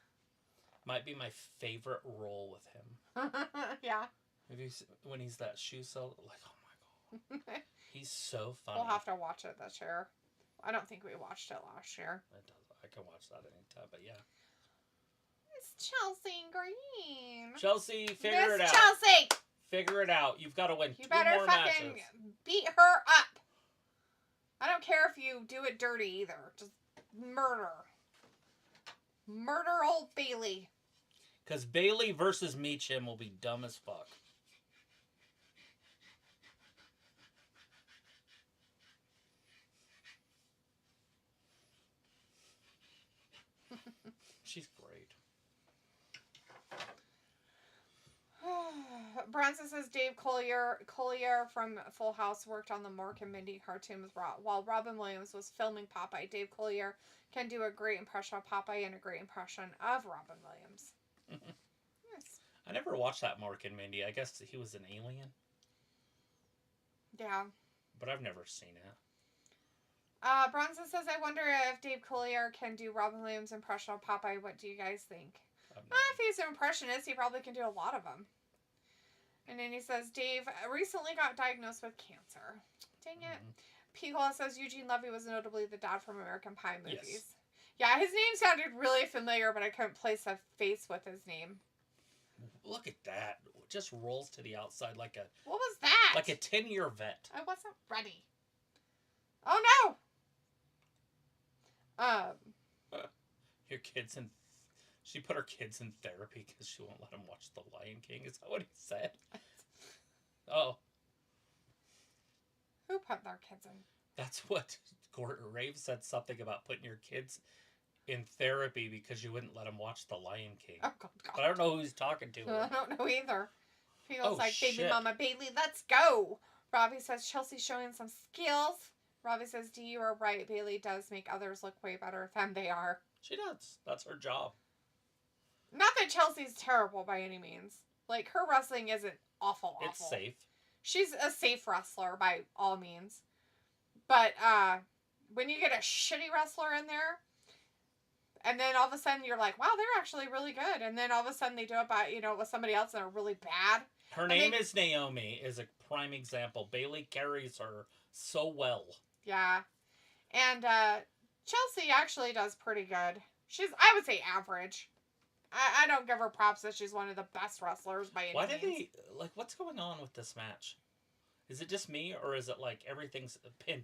S1: might be my favorite role with him.
S2: Yeah.
S1: When he's that shoe seller, like, oh my god. He's so funny.
S2: We'll have to watch it this year. I don't think we watched it last year.
S1: I can watch that anytime, but yeah.
S2: It's Chelsea Green.
S1: Chelsea, figure it out.
S2: Chelsea!
S1: Figure it out. You've got to win
S2: You
S1: 2 more
S2: better
S1: matches.
S2: fucking beat her up. I don't care if you do it dirty either. Just murder. Murder old Bailey.
S1: Because Bailey versus Meacham will be dumb as fuck. She's great.
S2: Bronson says Dave Collier from Full House worked on the Mork and Mindy cartoon with while Robin Williams was filming Popeye. Dave Collier can do a great impression of Popeye and a great impression of Robin Williams. Yes.
S1: I never watched that Mork and Mindy. I guess he was an alien.
S2: Yeah.
S1: But I've never seen it.
S2: Bronson says, I wonder if Dave Collier can do Robin Williams' impression of Popeye. What do you guys think? If he's an impressionist, he probably can do a lot of them. And then he says, Dave recently got diagnosed with cancer. Dang it. Picola says Eugene Levy was notably the dad from American Pie movies.
S1: Yes.
S2: Yeah, his name sounded really familiar, but I couldn't place a face with his name.
S1: Look at that. It just rolls to the outside like a...
S2: What was that?
S1: Like a 10-year vet.
S2: I wasn't ready. Oh, no!
S1: Your kids in... She put her kids in therapy because she won't let them watch The Lion King. Is that what he said? Oh.
S2: Who put their kids in?
S1: That's what Gordon Rave said, something about putting your kids in therapy because you wouldn't let them watch The Lion King.
S2: Oh, God.
S1: But I don't know who he's talking to.
S2: I don't know either. He goes like,
S1: shit.
S2: baby mama Bailey, let's go. Robbie says Chelsea's showing some skills. Robbie says, "D, you are right. Bayley does make others look way better than they are."
S1: She does. That's her job.
S2: Not that Chelsea's terrible by any means. Like, her wrestling isn't awful.
S1: It's safe.
S2: She's a safe wrestler by all means. But when you get a shitty wrestler in there, and then all of a sudden you're like, wow, they're actually really good. And then all of a sudden they do it by, with somebody else and are really bad.
S1: Her name is Naomi, is a prime example. Bayley carries her so well.
S2: Yeah. And Chelsea actually does pretty good. I would say average. I don't give her props that she's one of the best wrestlers by any means.
S1: Why did they, what's going on with this match? Is it just me, or is it like everything's pin?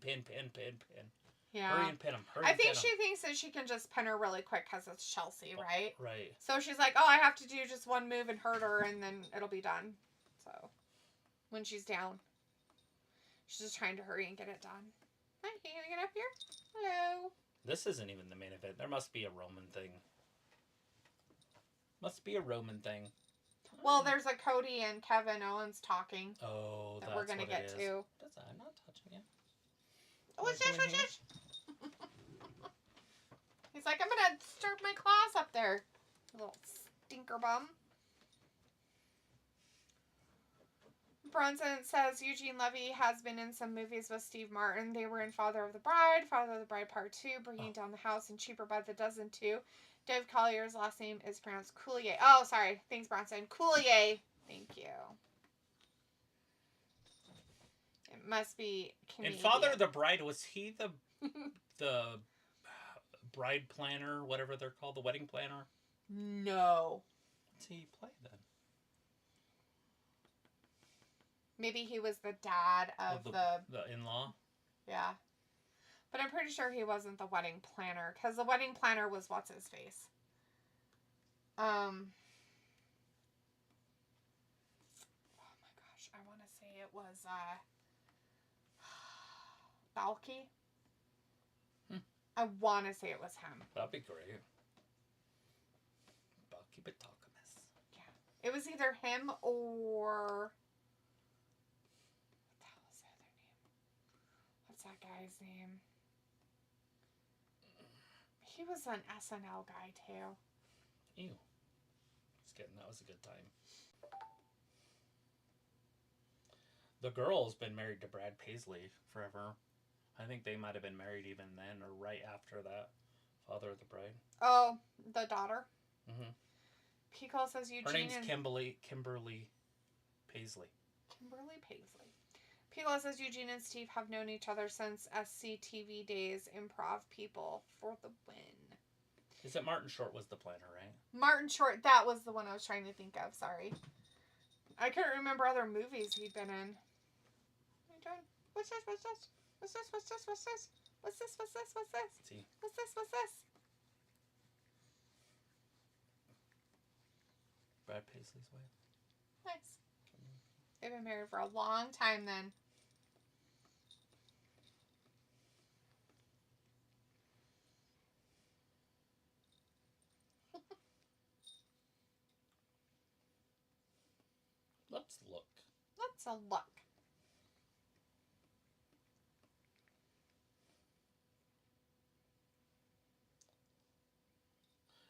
S2: Yeah.
S1: Hurry and pin them.
S2: I think she thinks that she can just pin her really quick because it's Chelsea, right?
S1: Right.
S2: So she's like, oh, I have to do just one move and hurt her, and then it'll be done. So, when she's down, she's just trying to hurry and get it done. Hi, can you get up here? Hello.
S1: This isn't even the main event. There must be a Roman thing. Must be a Roman thing.
S2: Well, there's a Cody and Kevin Owens talking.
S1: Oh,
S2: that we're gonna get to.
S1: I'm not touching it.
S2: What's this? He's like, I'm gonna stir my claws up there, little stinker bum. Bronson says Eugene Levy has been in some movies with Steve Martin. They were in Father of the Bride Part 2, Bringing Down the House, and Cheaper by the Dozen 2. Dave Collier's last name is pronounced Coulier. Oh, sorry. Thanks, Bronson. Coulier. Thank you. It must be Canadian.
S1: In Father of the Bride, was he the bride planner, whatever they're called, the wedding planner?
S2: No.
S1: What's he play then?
S2: Maybe he was the dad of
S1: the in-law?
S2: Yeah. But I'm pretty sure he wasn't the wedding planner, because the wedding planner was what's-his-face. Oh my gosh, I want to say it was, Balky? I want to say it was him.
S1: That'd be great. Balky Batokamus.
S2: Yeah. It was either him or... What the hell is the other name? What's that guy's name? He was an SNL guy, too.
S1: Ew. Just kidding. That was a good time. The girl's been married to Brad Paisley forever. I think they might have been married even then or right after that. Father of the Bride.
S2: Oh, the daughter?
S1: Mm-hmm.
S2: Pico says Eugene.
S1: Her name's Kimberly Paisley.
S2: Kimberly Paisley. Pico says Eugene and Steve have known each other since SCTV days. Improv people for the win.
S1: Is it Martin Short was the planner, right?
S2: Martin Short, that was the one I was trying to think of. Sorry. I couldn't remember other movies he'd been in. What's this? What's this? What's this? What's this? What's this? What's this? What's this? What's this?
S1: See.
S2: What's this? What's this?
S1: Brad Paisley's wife.
S2: Nice. They've been married for a long time then.
S1: Let's look.
S2: Let's look.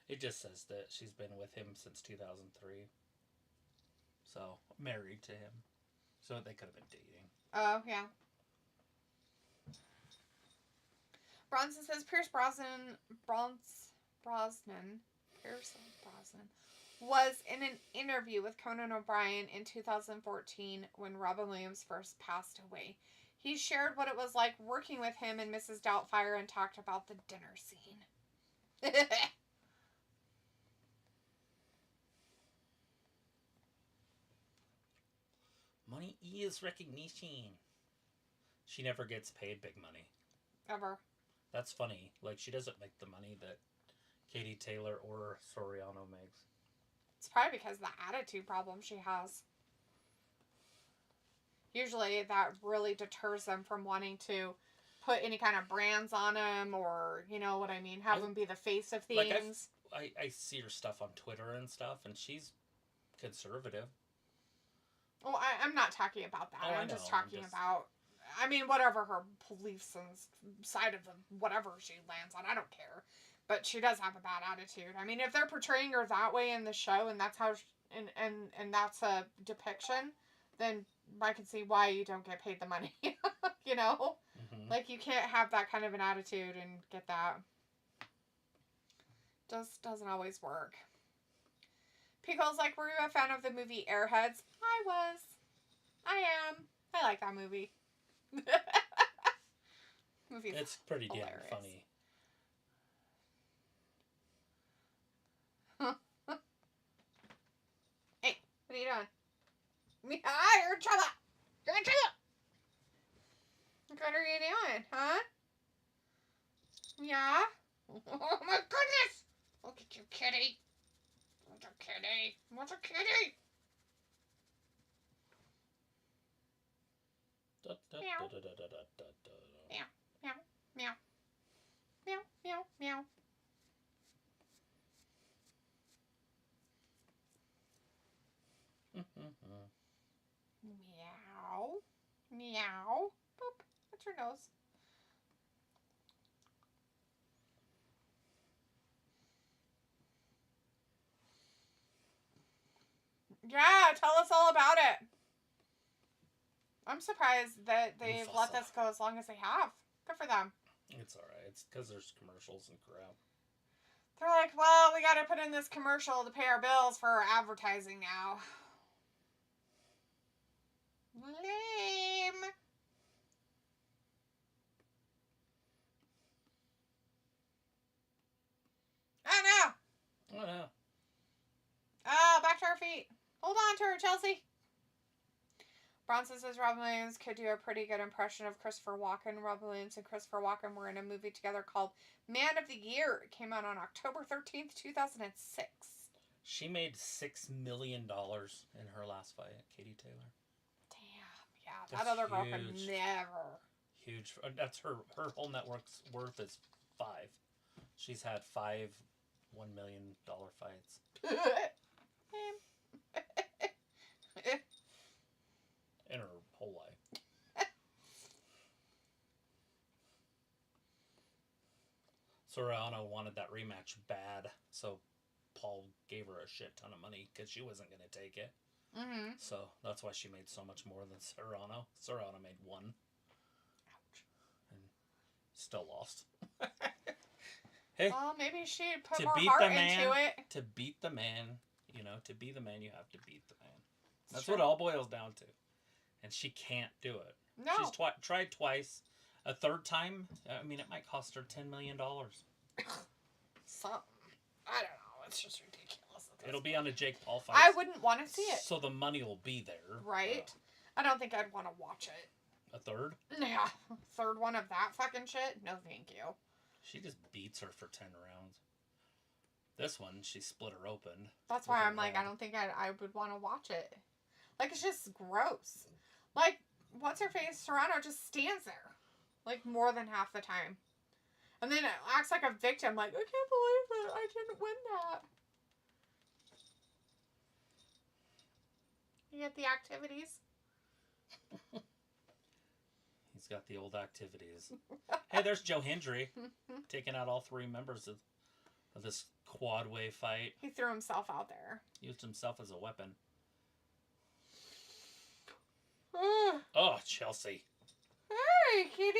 S1: It just says that she's been with him since 2003. So, married to him. So they could have been dating.
S2: Oh, yeah. Bronson says Pierce Brosnan was in an interview with Conan O'Brien in 2014 when Robin Williams first passed away. He shared what it was like working with him and Mrs. Doubtfire and talked about the dinner scene.
S1: Money is recognition. She never gets paid big money.
S2: Ever.
S1: That's funny. Like, she doesn't make the money that Katie Taylor or Soriano makes.
S2: It's probably because of the attitude problem she has. Usually that really deters them from wanting to put any kind of brands on them or, you know what I mean, have them be the face of things.
S1: Like I see her stuff on Twitter and stuff, and she's conservative.
S2: Well, I'm not talking about that. I'm just talking about I mean, whatever her beliefs and side of whatever she lands on, I don't care. But she does have a bad attitude. I mean, if they're portraying her that way in the show, and that's how, and that's a depiction, then I can see why you don't get paid the money. You know?
S1: Mm-hmm.
S2: Like, you can't have that kind of an attitude and get that. Just doesn't always work. Pickle's like, were you a fan of the movie Airheads? I was. I am. I like that movie.
S1: It's pretty damn
S2: hilarious.
S1: funny.
S2: Hey, what are you doing? You're in trouble. You're in trouble. What are you doing, huh? Yeah? Oh my goodness! Look at you, kitty. What's a kitty? What's a kitty? Meow. Meow, meow, meow. Meow, meow, meow. Meow. Meow. Boop. What's your nose? Yeah, tell us all about it. I'm surprised that they've let this go as long as they have. Good for them.
S1: It's alright. It's because there's commercials and crap.
S2: They're like, well, we gotta put in this commercial to pay our bills for our advertising now. Lame. Oh no.
S1: Oh no.
S2: Oh, back to our feet. Hold on to her, Chelsea. Bronson says Robin Williams could do a pretty good impression of Christopher Walken. Robin Williams and Christopher Walken were in a movie together called Man of the Year. It came out on October 13th, 2006.
S1: She made $6 million in her last fight, Katie Taylor.
S2: Damn, yeah. That other girl could never.
S1: Huge. That's her whole net worth is 5. She's had 5 $1 million fights. In her whole life. Soriano wanted that rematch bad, so Paul gave her a shit ton of money because she wasn't going to take it.
S2: Mm-hmm.
S1: So that's why she made so much more than Soriano. Soriano made 1. Ouch. And still lost. Hey,
S2: well, maybe she'd put more heart into it.
S1: To beat the man, to be the man, you have to beat the man. That's
S2: true.
S1: what it all boils down to. And she can't do it.
S2: No.
S1: She's tried twice. A third time, I mean, it might cost her $10 million.
S2: Something. I don't know. It's just ridiculous.
S1: It'll be on a Jake Paul fight.
S2: I wouldn't want to see it.
S1: So the money will be there.
S2: Right? I don't think I'd want to watch it.
S1: A third?
S2: Yeah. Third one of that fucking shit? No, thank you.
S1: She just beats her for 10 rounds. This one, she split her open.
S2: That's why I'm like, I don't think I would want to watch it. Like, it's just gross. Like, what's her face? Serrano just stands there. Like, more than half the time. And then it acts like a victim. Like, I can't believe it. I didn't win that. You get the activities?
S1: He's got the old activities. Hey, there's Joe Hendry. Taking out all 3 members of this quad wave fight.
S2: He threw himself out there.
S1: Used himself as a weapon. Oh, Chelsea.
S2: Hey, kitty.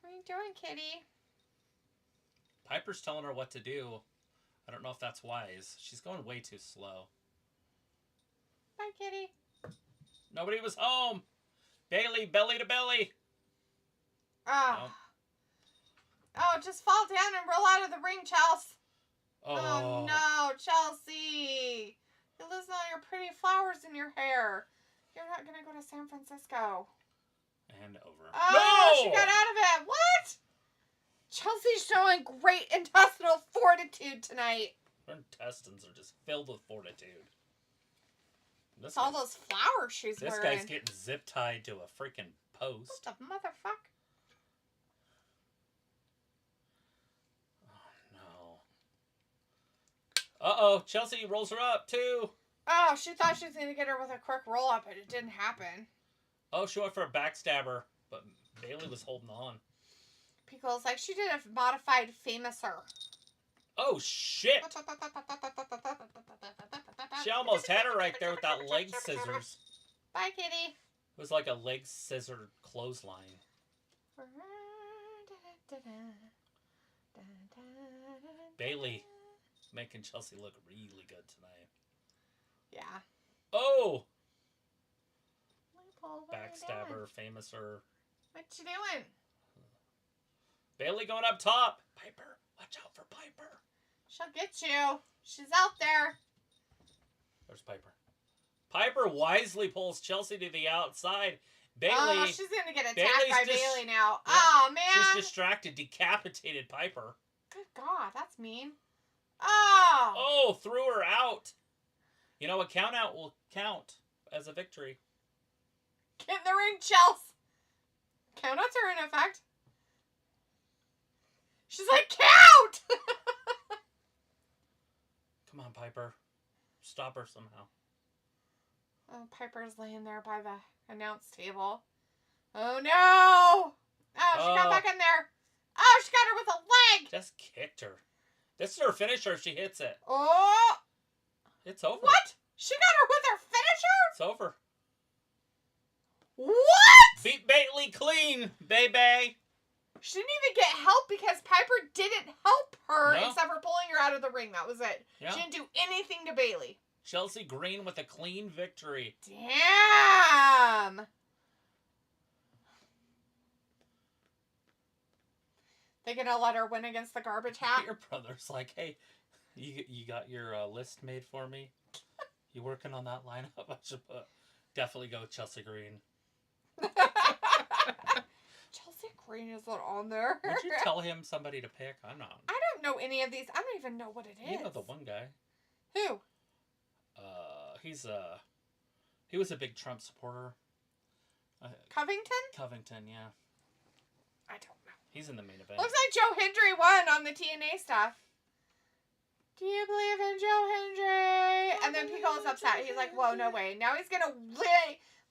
S2: What are you doing, kitty?
S1: Piper's telling her what to do. I don't know if that's wise. She's going way too slow.
S2: Bye, kitty.
S1: Nobody was home. Bailey, belly to belly.
S2: Oh. Oh, just fall down and roll out of the ring, Chelsea.
S1: Oh
S2: no, Chelsea. You're losing all your pretty flowers in your hair. You're not going to go to San Francisco.
S1: And over.
S2: Oh,
S1: no!
S2: She got out of it. What? Chelsea's showing great intestinal fortitude tonight.
S1: Her intestines are just filled with fortitude.
S2: It's all those flowers she's wearing.
S1: This guy's getting zip-tied to a freaking post.
S2: What the motherfucker?
S1: Oh, no. Uh-oh, Chelsea rolls her up, too.
S2: Oh, she thought she was going to get her with a quick roll-up, but it didn't happen.
S1: Oh, she went for a backstabber. but Bailey was holding on.
S2: Pickle's like, she did a modified famouser.
S1: Oh, shit! She almost had her right there with that leg scissors.
S2: Bye, kitty.
S1: It was like a leg scissor clothesline. Bailey making Chelsea look really good tonight.
S2: Yeah.
S1: Oh! Backstabber, famouser.
S2: What you doing?
S1: Bailey going up top. Piper, watch out for Piper.
S2: She'll get you. She's out there.
S1: There's Piper. Piper wisely pulls Chelsea to the outside. Bailey.
S2: Oh, she's going to get attacked by Bailey now. Yeah, oh, man.
S1: She's distracted, decapitated Piper.
S2: Good God, that's mean. Oh.
S1: Oh, threw her out. You know, a count out will count as a victory.
S2: Get in the ring, Chelsea. Countouts are in effect. She's like, count!
S1: Come on, Piper. Stop her somehow.
S2: Oh, Piper's laying there by the announce table. Oh, no! Oh, she got back in there. Oh, she got her with a leg.
S1: Just kicked her. This is her finisher if she hits it.
S2: Oh!
S1: It's over.
S2: What? She got her with her finisher?
S1: It's over.
S2: What?
S1: Beat Bailey clean, baby.
S2: She didn't even get help because Piper didn't help her except for pulling her out of the ring. That was it. Yeah. She didn't do anything to Bailey.
S1: Chelsea Green with a clean victory.
S2: Damn. They gonna let her win against the garbage hat?
S1: Your brother's like, hey, you got your list made for me? You working on that lineup? I should definitely go with Chelsea Green.
S2: Chelsea Green isn't on there.
S1: Would you tell him somebody to pick? I'm not.
S2: I don't know any of these. I don't even know what it is.
S1: You know the one guy.
S2: Who?
S1: He was a big Trump supporter.
S2: Covington?
S1: Covington, yeah.
S2: I don't know.
S1: He's in the main event.
S2: Looks like Joe Hendry won on the TNA stuff. Do you believe in Joe Hendry? And then Pico is upset. He's like, whoa, no way. Now he's going to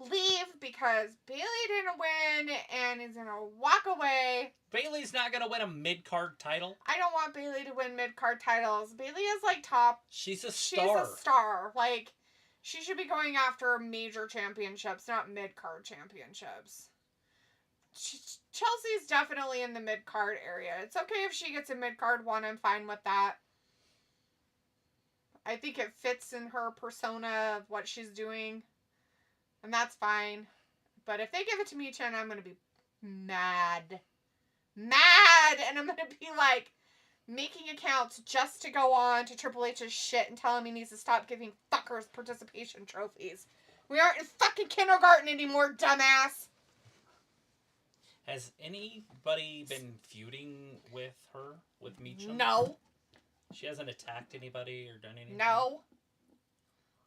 S2: leave because Bailey didn't win and he's going to walk away.
S1: Bailey's not going to win a mid-card title.
S2: I don't want Bailey to win mid-card titles. Bailey is like top.
S1: She's a star.
S2: She's a star. Like, she should be going after major championships, not mid-card championships. Chelsea's definitely in the mid-card area. It's okay if she gets a mid-card one. I'm fine with that. I think it fits in her persona of what she's doing. And that's fine. But if they give it to Michin, I'm going to be mad. Mad! And I'm going to be like, making accounts just to go on to Triple H's shit and tell him he needs to stop giving fuckers participation trophies. We aren't in fucking kindergarten anymore, dumbass!
S1: Has anybody been feuding with her, with Michin?
S2: No.
S1: She hasn't attacked anybody or done anything?
S2: No.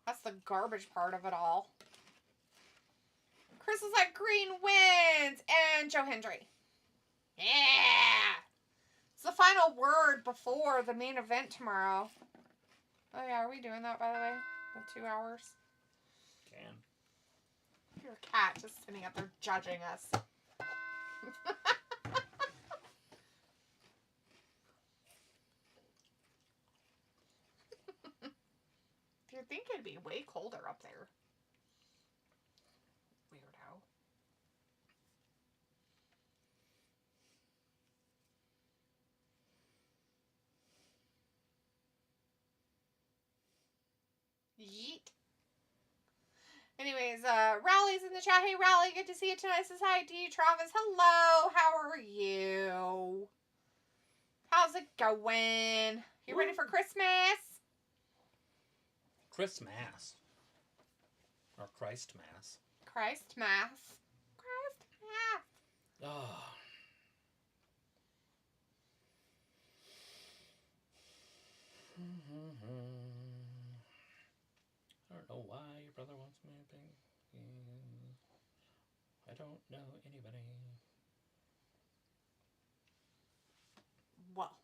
S2: That's the garbage part of it all. Chris is like, Green wins! And Joe Hendry. Yeah! It's the final word before the main event tomorrow. Oh yeah, are we doing that, by the way? The 2 hours?
S1: Can.
S2: Your cat just sitting up there judging us. You'd think it'd be way colder up there. Weirdo. Yeet. Anyways, Rally's in the chat. Hey, Rally, good to see you tonight. Says hi, D. Travis. Hello, how are you? How's it going? You ready for Christmas?
S1: Christmas. Or Christ Mass.
S2: Christ Mass. Christ Mass.
S1: Oh. I don't know why your brother wants me to pay. I don't know anybody.
S2: Well.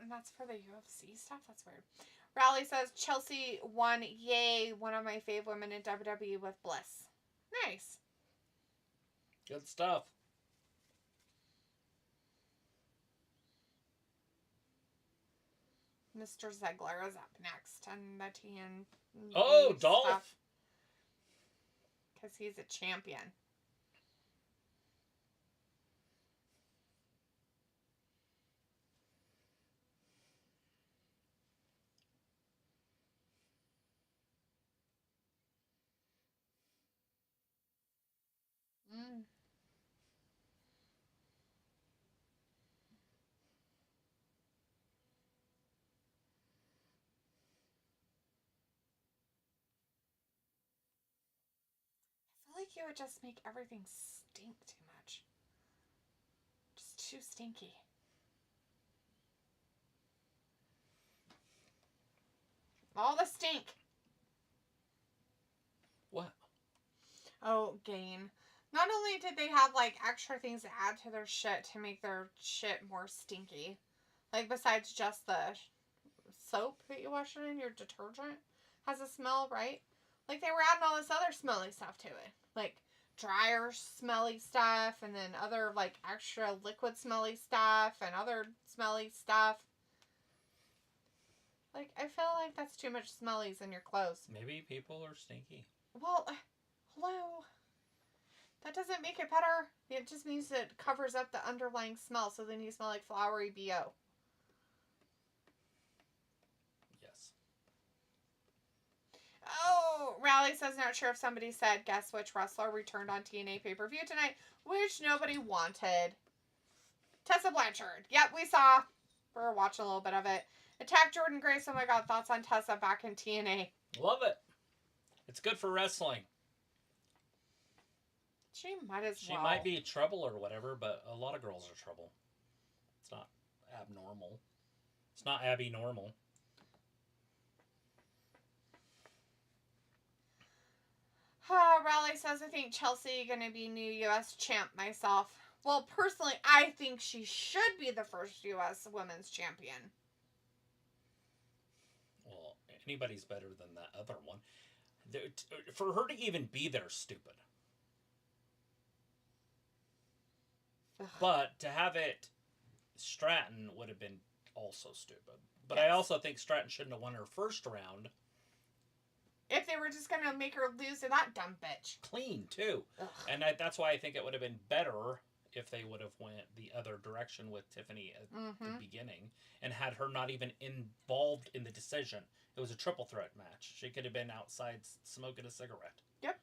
S2: And that's for the UFC stuff? That's weird. Raleigh says, Chelsea won. Yay. One of my fave women in WWE with Bliss. Nice.
S1: Good stuff.
S2: Mr. Ziggler is up next and the TN.
S1: Oh, Dolph.
S2: Because he's a champion. Mm. I feel like you would just make everything stink too much. Just too stinky. All the stink.
S1: What?
S2: Oh, gain. Not only did they have, like, extra things to add to their shit to make their shit more stinky. Like, besides just the soap that you wash it in, your detergent has a smell, right? Like, they were adding all this other smelly stuff to it. Like, dryer smelly stuff, and then other, like, extra liquid smelly stuff, and other smelly stuff. Like, I feel like that's too much smellies in your clothes.
S1: Maybe people are stinky.
S2: Well, hello. That doesn't make it better. It just means it covers up the underlying smell, so then you smell like flowery BO.
S1: Yes.
S2: Oh, Raleigh says, not sure if somebody said, guess which wrestler returned on TNA pay-per-view tonight, which nobody wanted. Tessa Blanchard. Yep, we saw. We're watching a little bit of it. Attack Jordan Grace. Oh my god, thoughts on Tessa back in TNA?
S1: Love it. It's good for wrestling.
S2: She might as well.
S1: She might be trouble or whatever, but a lot of girls are trouble. It's not abnormal. It's not Abby normal.
S2: Raleigh says, I think Chelsea going to be new U.S. champ myself. Well, personally, I think she should be the first U.S. women's champion.
S1: Well, anybody's better than that other one. For her to even be there, stupid.
S2: Ugh.
S1: But to have it, Stratton would have been also stupid. But
S2: Yes.
S1: I also think Stratton shouldn't have won her first round.
S2: If they were just going to make her lose to that dumb bitch.
S1: Clean, too.
S2: Ugh.
S1: And that's why I think it would have been better if they would have went the other direction with Tiffany at the beginning and had her not even involved in the decision. It was a triple threat match. She could have been outside smoking a cigarette.
S2: Yep.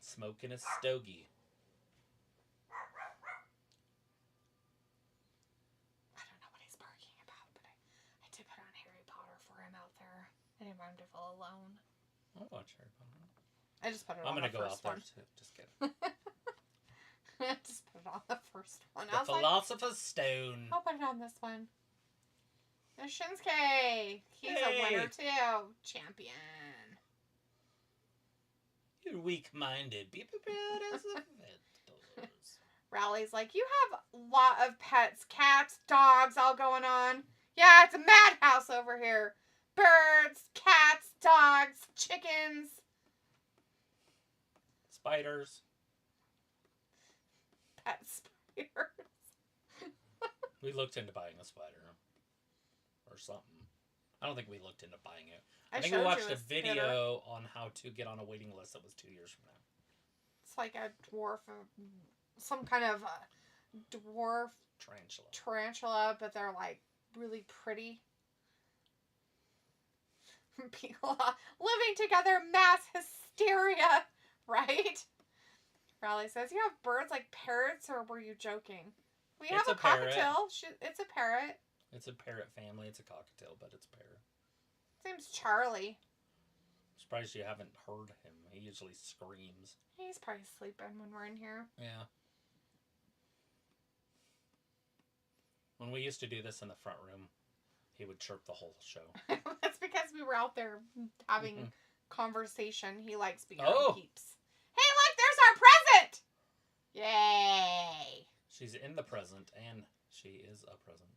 S1: Smoking a stogie.
S2: I don't know what he's barking about, but I did put on Harry Potter for him out there. I didn't want him to feel alone.
S1: I'll watch Harry Potter.
S2: I just put it
S1: I'm
S2: on
S1: going to
S2: the
S1: go
S2: first
S1: out
S2: one.
S1: there, too. Just kidding.
S2: I just put it on the first one.
S1: The Philosopher's Stone.
S2: I'll put it on this one. There's Shinsuke. He's a winner, too. Champion.
S1: You're weak-minded. Be prepared as a vet.
S2: Rally's like, you have a lot of pets. Cats, dogs, all going on. Yeah, it's a madhouse over here. Birds, cats, dogs, chickens.
S1: Spiders.
S2: Pet spiders.
S1: We looked into buying a spider. Or something. I don't think we looked into buying it. I think we watched a video on how to get on a waiting list that was 2 years from now.
S2: It's like a dwarf, some kind of dwarf tarantula, but they're like really pretty. People living together, mass hysteria, right? Raleigh says, you have birds like parrots, or were you joking? We have a cockatiel. It's a parrot.
S1: It's a parrot family. It's a cockatiel, but it's a parrot.
S2: His name's Charlie.
S1: I'm surprised you haven't heard him. He usually screams.
S2: He's probably sleeping when we're in here.
S1: Yeah. When we used to do this in the front room, he would chirp the whole show.
S2: That's because we were out there having conversation. He likes being on peeps. Hey, look, there's our present! Yay!
S1: She's in the present, and she is a present.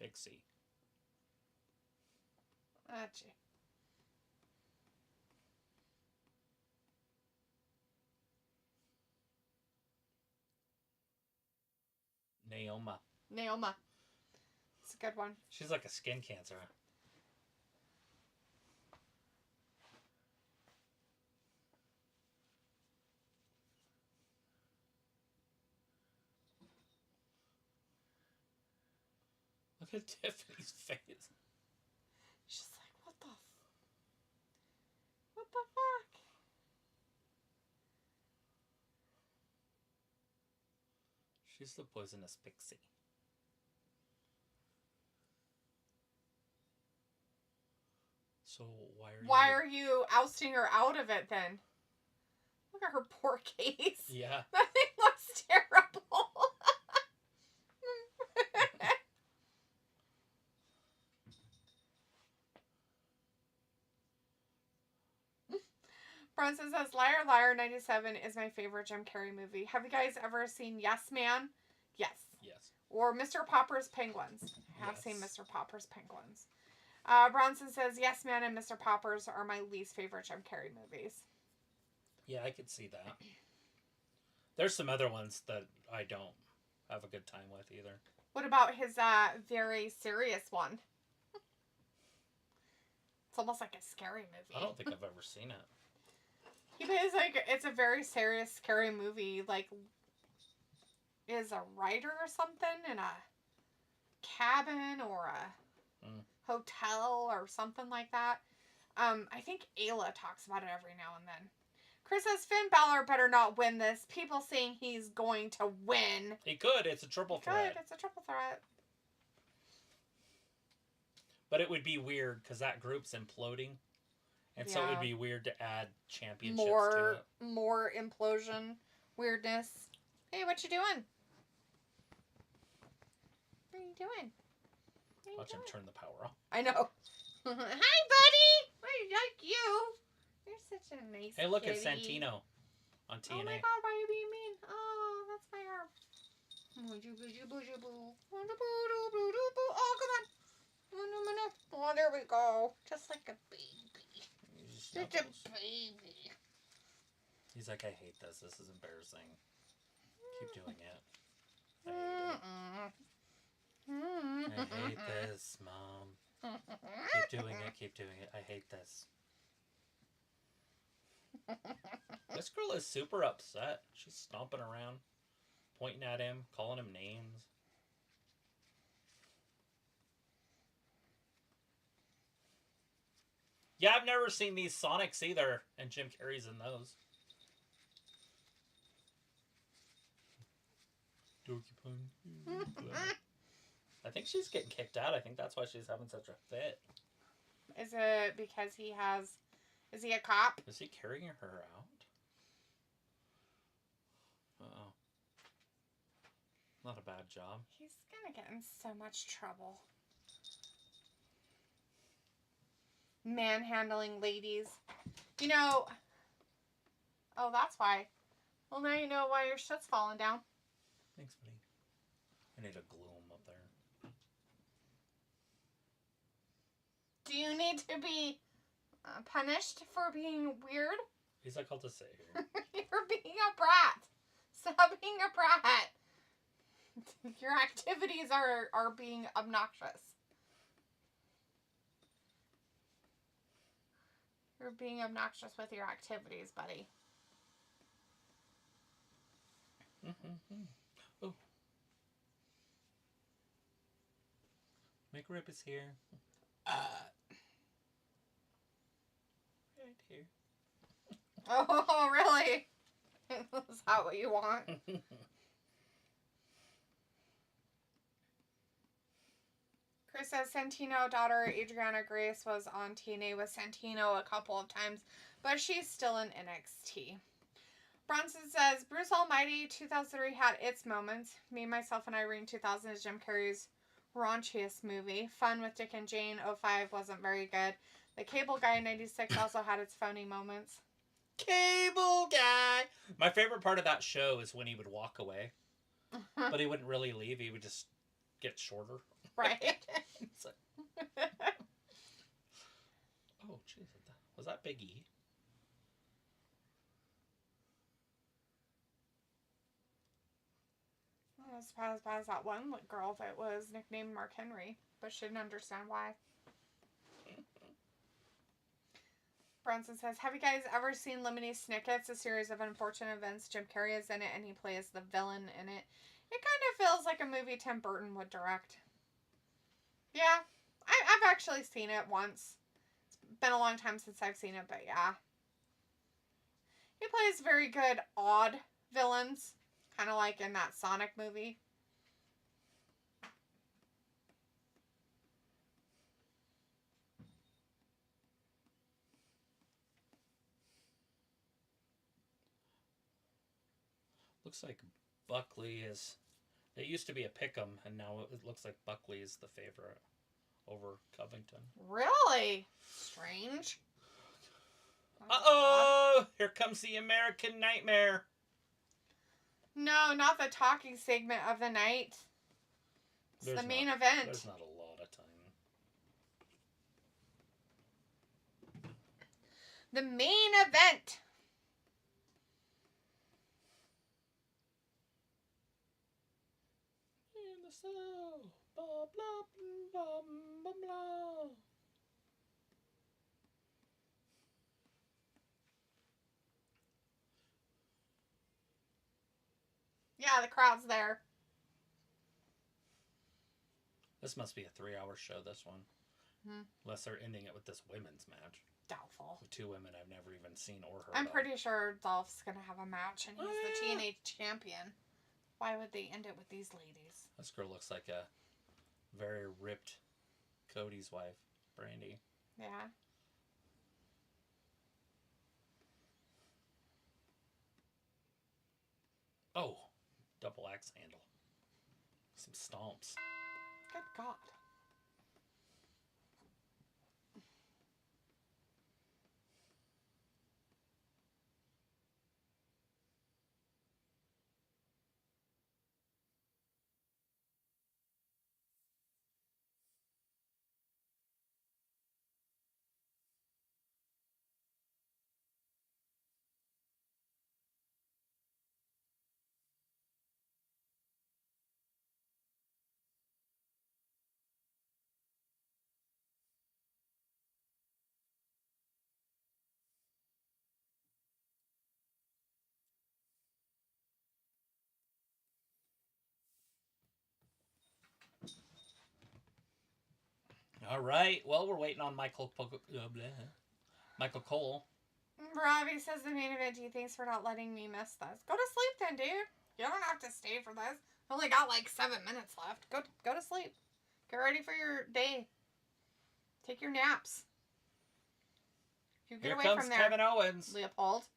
S1: Pixie.
S2: Gotcha. Naoma. It's a good one.
S1: She's like a skin cancer. Look at Tiffany's face.
S2: She's like, what the fuck?
S1: She's the poisonous pixie. So
S2: why are you ousting her out of it then? Look at her poor case.
S1: Yeah.
S2: That thing looks terrible. Bronson says, Liar Liar 97 is my favorite Jim Carrey movie. Have you guys ever seen Yes Man? Yes.
S1: Yes.
S2: Or Mr. Popper's Penguins. I have seen Mr. Popper's Penguins. Bronson says, Yes Man and Mr. Popper's are my least favorite Jim Carrey movies.
S1: Yeah, I could see that. There's some other ones that I don't have a good time with either.
S2: What about his very serious one? It's almost like a scary movie.
S1: I don't think I've ever seen it.
S2: He plays like, it's a very serious, scary movie. Like, is a writer or something in a cabin or a hotel or something like that. I think Ayla talks about it every now and then. Chris says Finn Balor better not win this. People saying he's going to win.
S1: He could. It's a triple threat.
S2: It's a triple threat.
S1: But it would be weird because that group's imploding. And so it would be weird to add championships to it.
S2: More implosion weirdness. Hey, what you doing? What are you doing?
S1: Watch him turn the power off.
S2: I know. Hi, buddy. I like you. You're such a nice
S1: Hey, look
S2: kitty.
S1: at Santino on TNA.
S2: Oh my god, why are you being mean? Oh, that's my arm. Oh, come on. Oh, there we go. Just like a baby. Such a baby.
S1: He's like, I hate this. This is embarrassing. Keep doing it. I hate this, Mom. Keep doing it. Keep doing it. I hate this. This girl is super upset. She's stomping around, pointing at him, calling him names. Yeah, I've never seen these Sonics either, and Jim Carrey's in those. I think she's getting kicked out. I think that's why she's having such a fit.
S2: Is it because he has... Is he a cop?
S1: Is he carrying her out? Uh-oh. Not a bad job.
S2: He's gonna get in so much trouble. Manhandling ladies. You know... Oh, that's why. Well, now you know why your shit's falling down.
S1: Thanks, buddy. I need a gloom up there.
S2: Do you need to be punished for being weird?
S1: He's like, I'll just sit here.
S2: You're being a brat. Stop being a brat. Your activities are being obnoxious. You're being obnoxious with your activities, buddy.
S1: Oh. McRib is here. Right here.
S2: Oh, really? Is that what you want? Chris says Santino daughter Adriana Grace was on TNA with Santino a couple of times, but she's still in NXT. Bronson says Bruce Almighty 2003 had its moments. Me, Myself, and Irene 2000 is Jim Carrey's raunchiest movie. Fun with Dick and Jane 05 wasn't very good. The Cable Guy 96 also had its phony moments.
S1: Cable guy. My favorite part of that show is when he would walk away, but he wouldn't really leave. He would just get shorter.
S2: Right.
S1: It's like, oh, jeez. Was that Big E?
S2: I was about as bad as that one girl that was nicknamed Mark Henry, but she didn't understand why. Bronson says, have you guys ever seen Lemony Snicket's, a series of unfortunate events? Jim Carrey is in it, and he plays the villain in it. It kind of feels like a movie Tim Burton would direct. Yeah, I've actually seen it once. It's been a long time since I've seen it, but yeah. He plays very good, odd villains, kind of like in that Sonic movie.
S1: Looks like Buckley is... It used to be a pick'em, and now it looks like Buckley is the favorite over Covington.
S2: Really? Strange.
S1: Uh-oh! Here comes the American Nightmare.
S2: No, not the talking segment of the night. It's the main event.
S1: There's not a lot of time.
S2: The main event.
S1: In the cell. Blah, blah, blah, blah, blah.
S2: Yeah, the crowd's there.
S1: This must be a 3-hour show, this one. Unless they're ending it with this women's match.
S2: Doubtful.
S1: With 2 women I've never even seen or heard
S2: I'm
S1: of.
S2: pretty sure Dolph's going to have a match, and he's the TNA champion. Why would they end it with these ladies?
S1: This girl looks like a very ripped Cody's wife, Brandy.
S2: Yeah.
S1: Oh, double axe handle. Some stomps.
S2: Good God.
S1: All right. Well, we're waiting on Michael Cole.
S2: Robbie says the main event. Thanks for not letting me miss this. Go to sleep then, dude. You don't have to stay for this. Only got like 7 minutes left. Go to sleep. Get ready for your day. Take your naps. You get
S1: Here
S2: away
S1: comes
S2: from there.
S1: Kevin Owens.
S2: Leopold.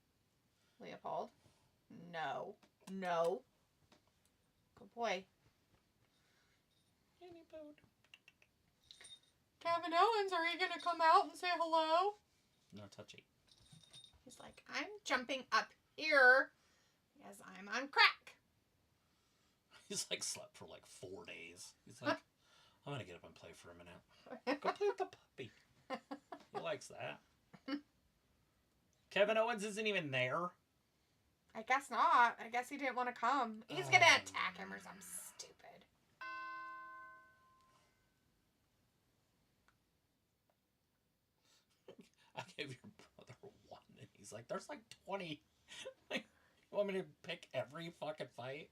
S2: No. Good boy. Kevin Owens, are you going to come out and say hello?
S1: No touchy.
S2: He's like, I'm jumping up here because I'm on crack.
S1: He's like slept for like 4 days. He's like, I'm going to get up and play for a minute. Go play with the puppy. He likes that. Kevin Owens isn't even there.
S2: I guess not. I guess he didn't want to come. He's going to attack him or something stupid.
S1: I gave your brother 1, and he's like, there's like 20. Like, you want me to pick every fucking fight?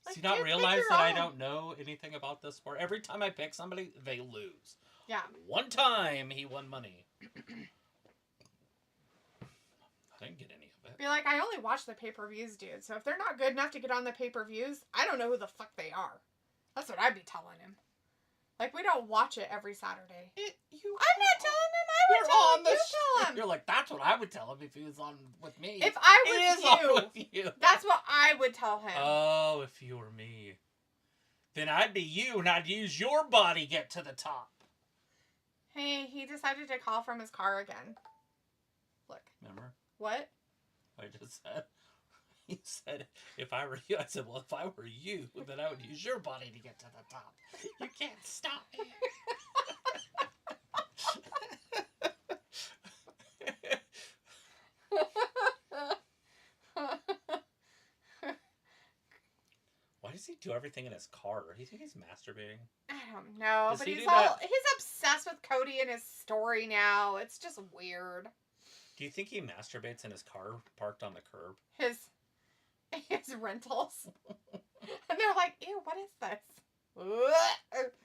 S1: Does he not realize that I don't know anything about this sport? Every time I pick somebody, they lose.
S2: Yeah.
S1: One time, he won money. I didn't get any of it.
S2: Be like, I only watch the pay-per-views, dude. So if they're not good enough to get on the pay-per-views, I don't know who the fuck they are. That's what I'd be telling him. Like, we don't watch it every Saturday. I'm not telling him. I would tell him. You tell him.
S1: You're like, that's what I would tell him if he was on with me.
S2: If I was
S1: you.
S2: That's what I would tell him.
S1: Oh, if you were me. Then I'd be you, and I'd use your body get to the top.
S2: Hey, he decided to call from his car again. Look.
S1: Remember?
S2: What?
S1: I just said. He said, if I were you, I said, well, if I were you, then I would use your body to get to the top. You can't stop me. Why does he do everything in his car? Do you think he's masturbating?
S2: I don't know,
S1: Does
S2: but
S1: he
S2: he's
S1: do that?
S2: he's obsessed with Cody and his story now. It's just weird.
S1: Do you think he masturbates in his car parked on the curb?
S2: His rentals. And they're like, ew, what is this?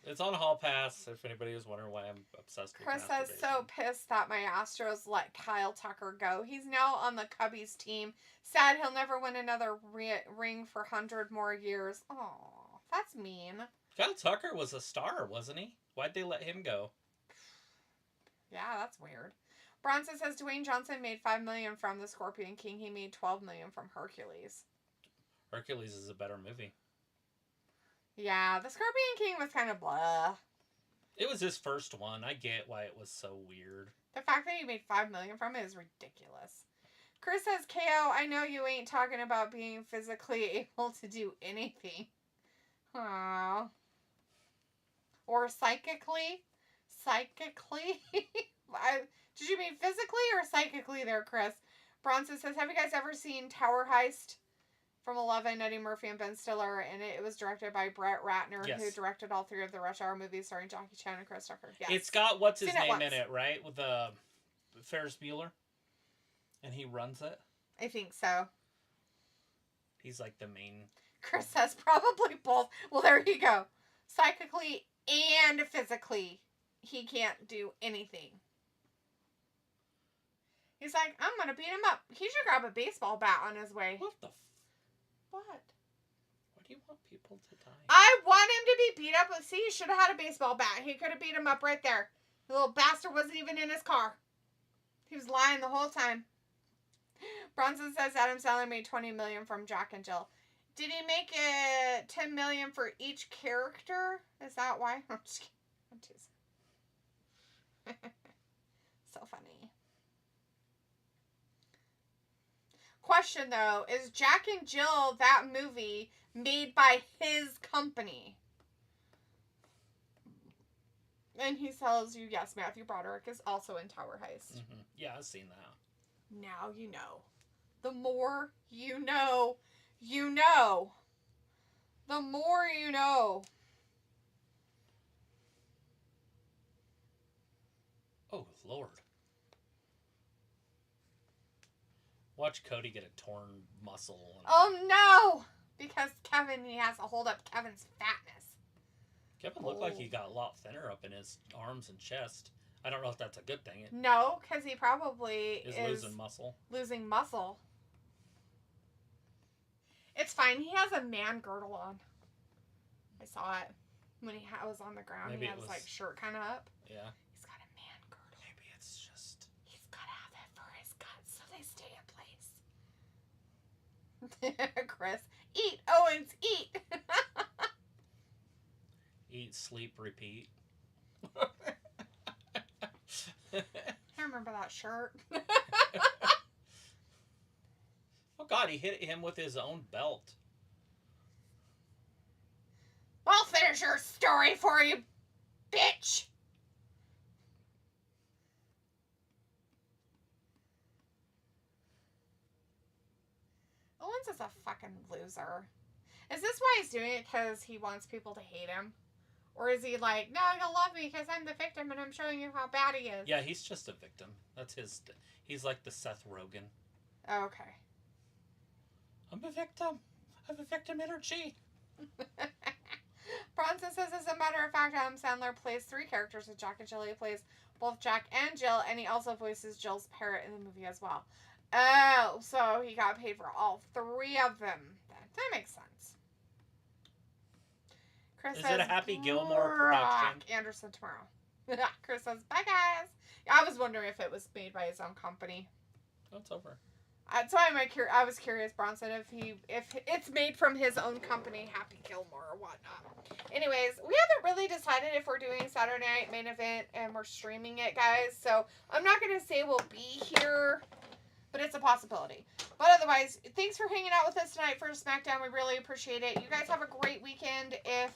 S1: It's on Hall Pass, if anybody is wondering why I'm obsessed with
S2: Chris
S1: masturbation.
S2: is so pissed that my Astros let Kyle Tucker go. He's now on the Cubbies team. Sad he'll never win another ring for 100 more years. Oh, that's mean.
S1: Kyle Tucker was a star, wasn't he? Why'd they let him go?
S2: Yeah, that's weird. Bronson says Dwayne Johnson made $5 million from The Scorpion King. He made $12 million from Hercules.
S1: Hercules is a better movie.
S2: Yeah, The Scorpion King was kind of blah.
S1: It was his first one. I get why it was so weird.
S2: The fact that he made $5 million from it is ridiculous. Chris says, KO, I know you ain't talking about being physically able to do anything. Aww. Or psychically? Psychically? Did you mean physically or psychically there, Chris? Bronson says, have you guys ever seen Tower Heist from 11, Eddie Murphy and Ben Stiller? And it was directed by Brett Ratner,
S1: Yes.
S2: who directed all 3 of the Rush Hour movies starring Jackie Chan and Chris Tucker. Yes.
S1: It's got what's his
S2: Seen it
S1: name in
S2: once.
S1: it, right? With Ferris Bueller. And he runs it.
S2: I think so.
S1: He's like the main...
S2: Chris says probably both. Well, there you go. Psychically and physically, he can't do anything. He's like, I'm going to beat him up. He should grab a baseball bat on his way.
S1: What the...
S2: What?
S1: Why do you want people to die?
S2: I want him to be beat up. See, he should have had a baseball bat. He could have beat him up right there. The little bastard wasn't even in his car. He was lying the whole time. Bronson says Adam Sandler made $20 million from Jack and Jill. Did he make it $10 million for each character? Is that why? I'm just kidding. I'm teasing. So funny. Question though, is Jack and Jill that movie made by his company? And he tells you, yes, Matthew Broderick is also in Tower Heist.
S1: Mm-hmm. Yeah, I've seen that.
S2: Now you know. The more you know, you know. The more you know.
S1: Oh, Lord. Watch Cody get a torn muscle.
S2: Oh, no! Because Kevin, he has to hold up Kevin's fatness.
S1: Kevin looked like he got a lot thinner up in his arms and chest. I don't know if that's a good thing.
S2: No, because he probably is
S1: losing muscle.
S2: Losing muscle. It's fine. He has a man girdle on. I saw it when he was on the ground.
S1: Maybe
S2: he had his like shirt kind of up.
S1: Yeah.
S2: He's got a man girdle.
S1: Maybe it's just...
S2: He's got to have it for his guts so they stay in place. Chris, eat, Owens, eat.
S1: Eat, sleep, repeat.
S2: I remember that shirt.
S1: Oh God, he hit him with his own belt.
S2: I'll finish your story for you, bitch. Owens is a fucking loser. Is this why he's doing it? Because he wants people to hate him? Or is he like, no, you'll love me because I'm the victim and I'm showing you how bad he is?
S1: Yeah, he's just a victim. That's his... He's like the Seth Rogen.
S2: Okay.
S1: I'm a victim. I have a victim energy.
S2: Bronson says, as a matter of fact, Adam Sandler plays 3 characters with Jack and Jill. He plays both Jack and Jill, and he also voices Jill's parrot in the movie as well. Oh, so he got paid for all 3 of them. That makes sense. Chris says,
S1: Is it a Happy Gilmore
S2: Brock
S1: production?
S2: Anderson tomorrow. Chris says, bye guys. I was wondering if it was made by his own company.
S1: Oh, it's over.
S2: That's why I was curious, Bronson, if it's made from his own company, Happy Gilmore or whatnot. Anyways, we haven't really decided if we're doing Saturday Night Main Event and we're streaming it, guys. So I'm not going to say we'll be here but it's a possibility. But otherwise, thanks for hanging out with us tonight for SmackDown. We really appreciate it. You guys have a great weekend. If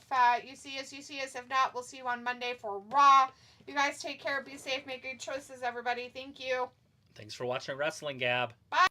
S2: you see us, you see us. If not, we'll see you on Monday for Raw. You guys take care. Be safe. Make good choices, everybody. Thank you.
S1: Thanks for watching Wrestling Gab.
S2: Bye.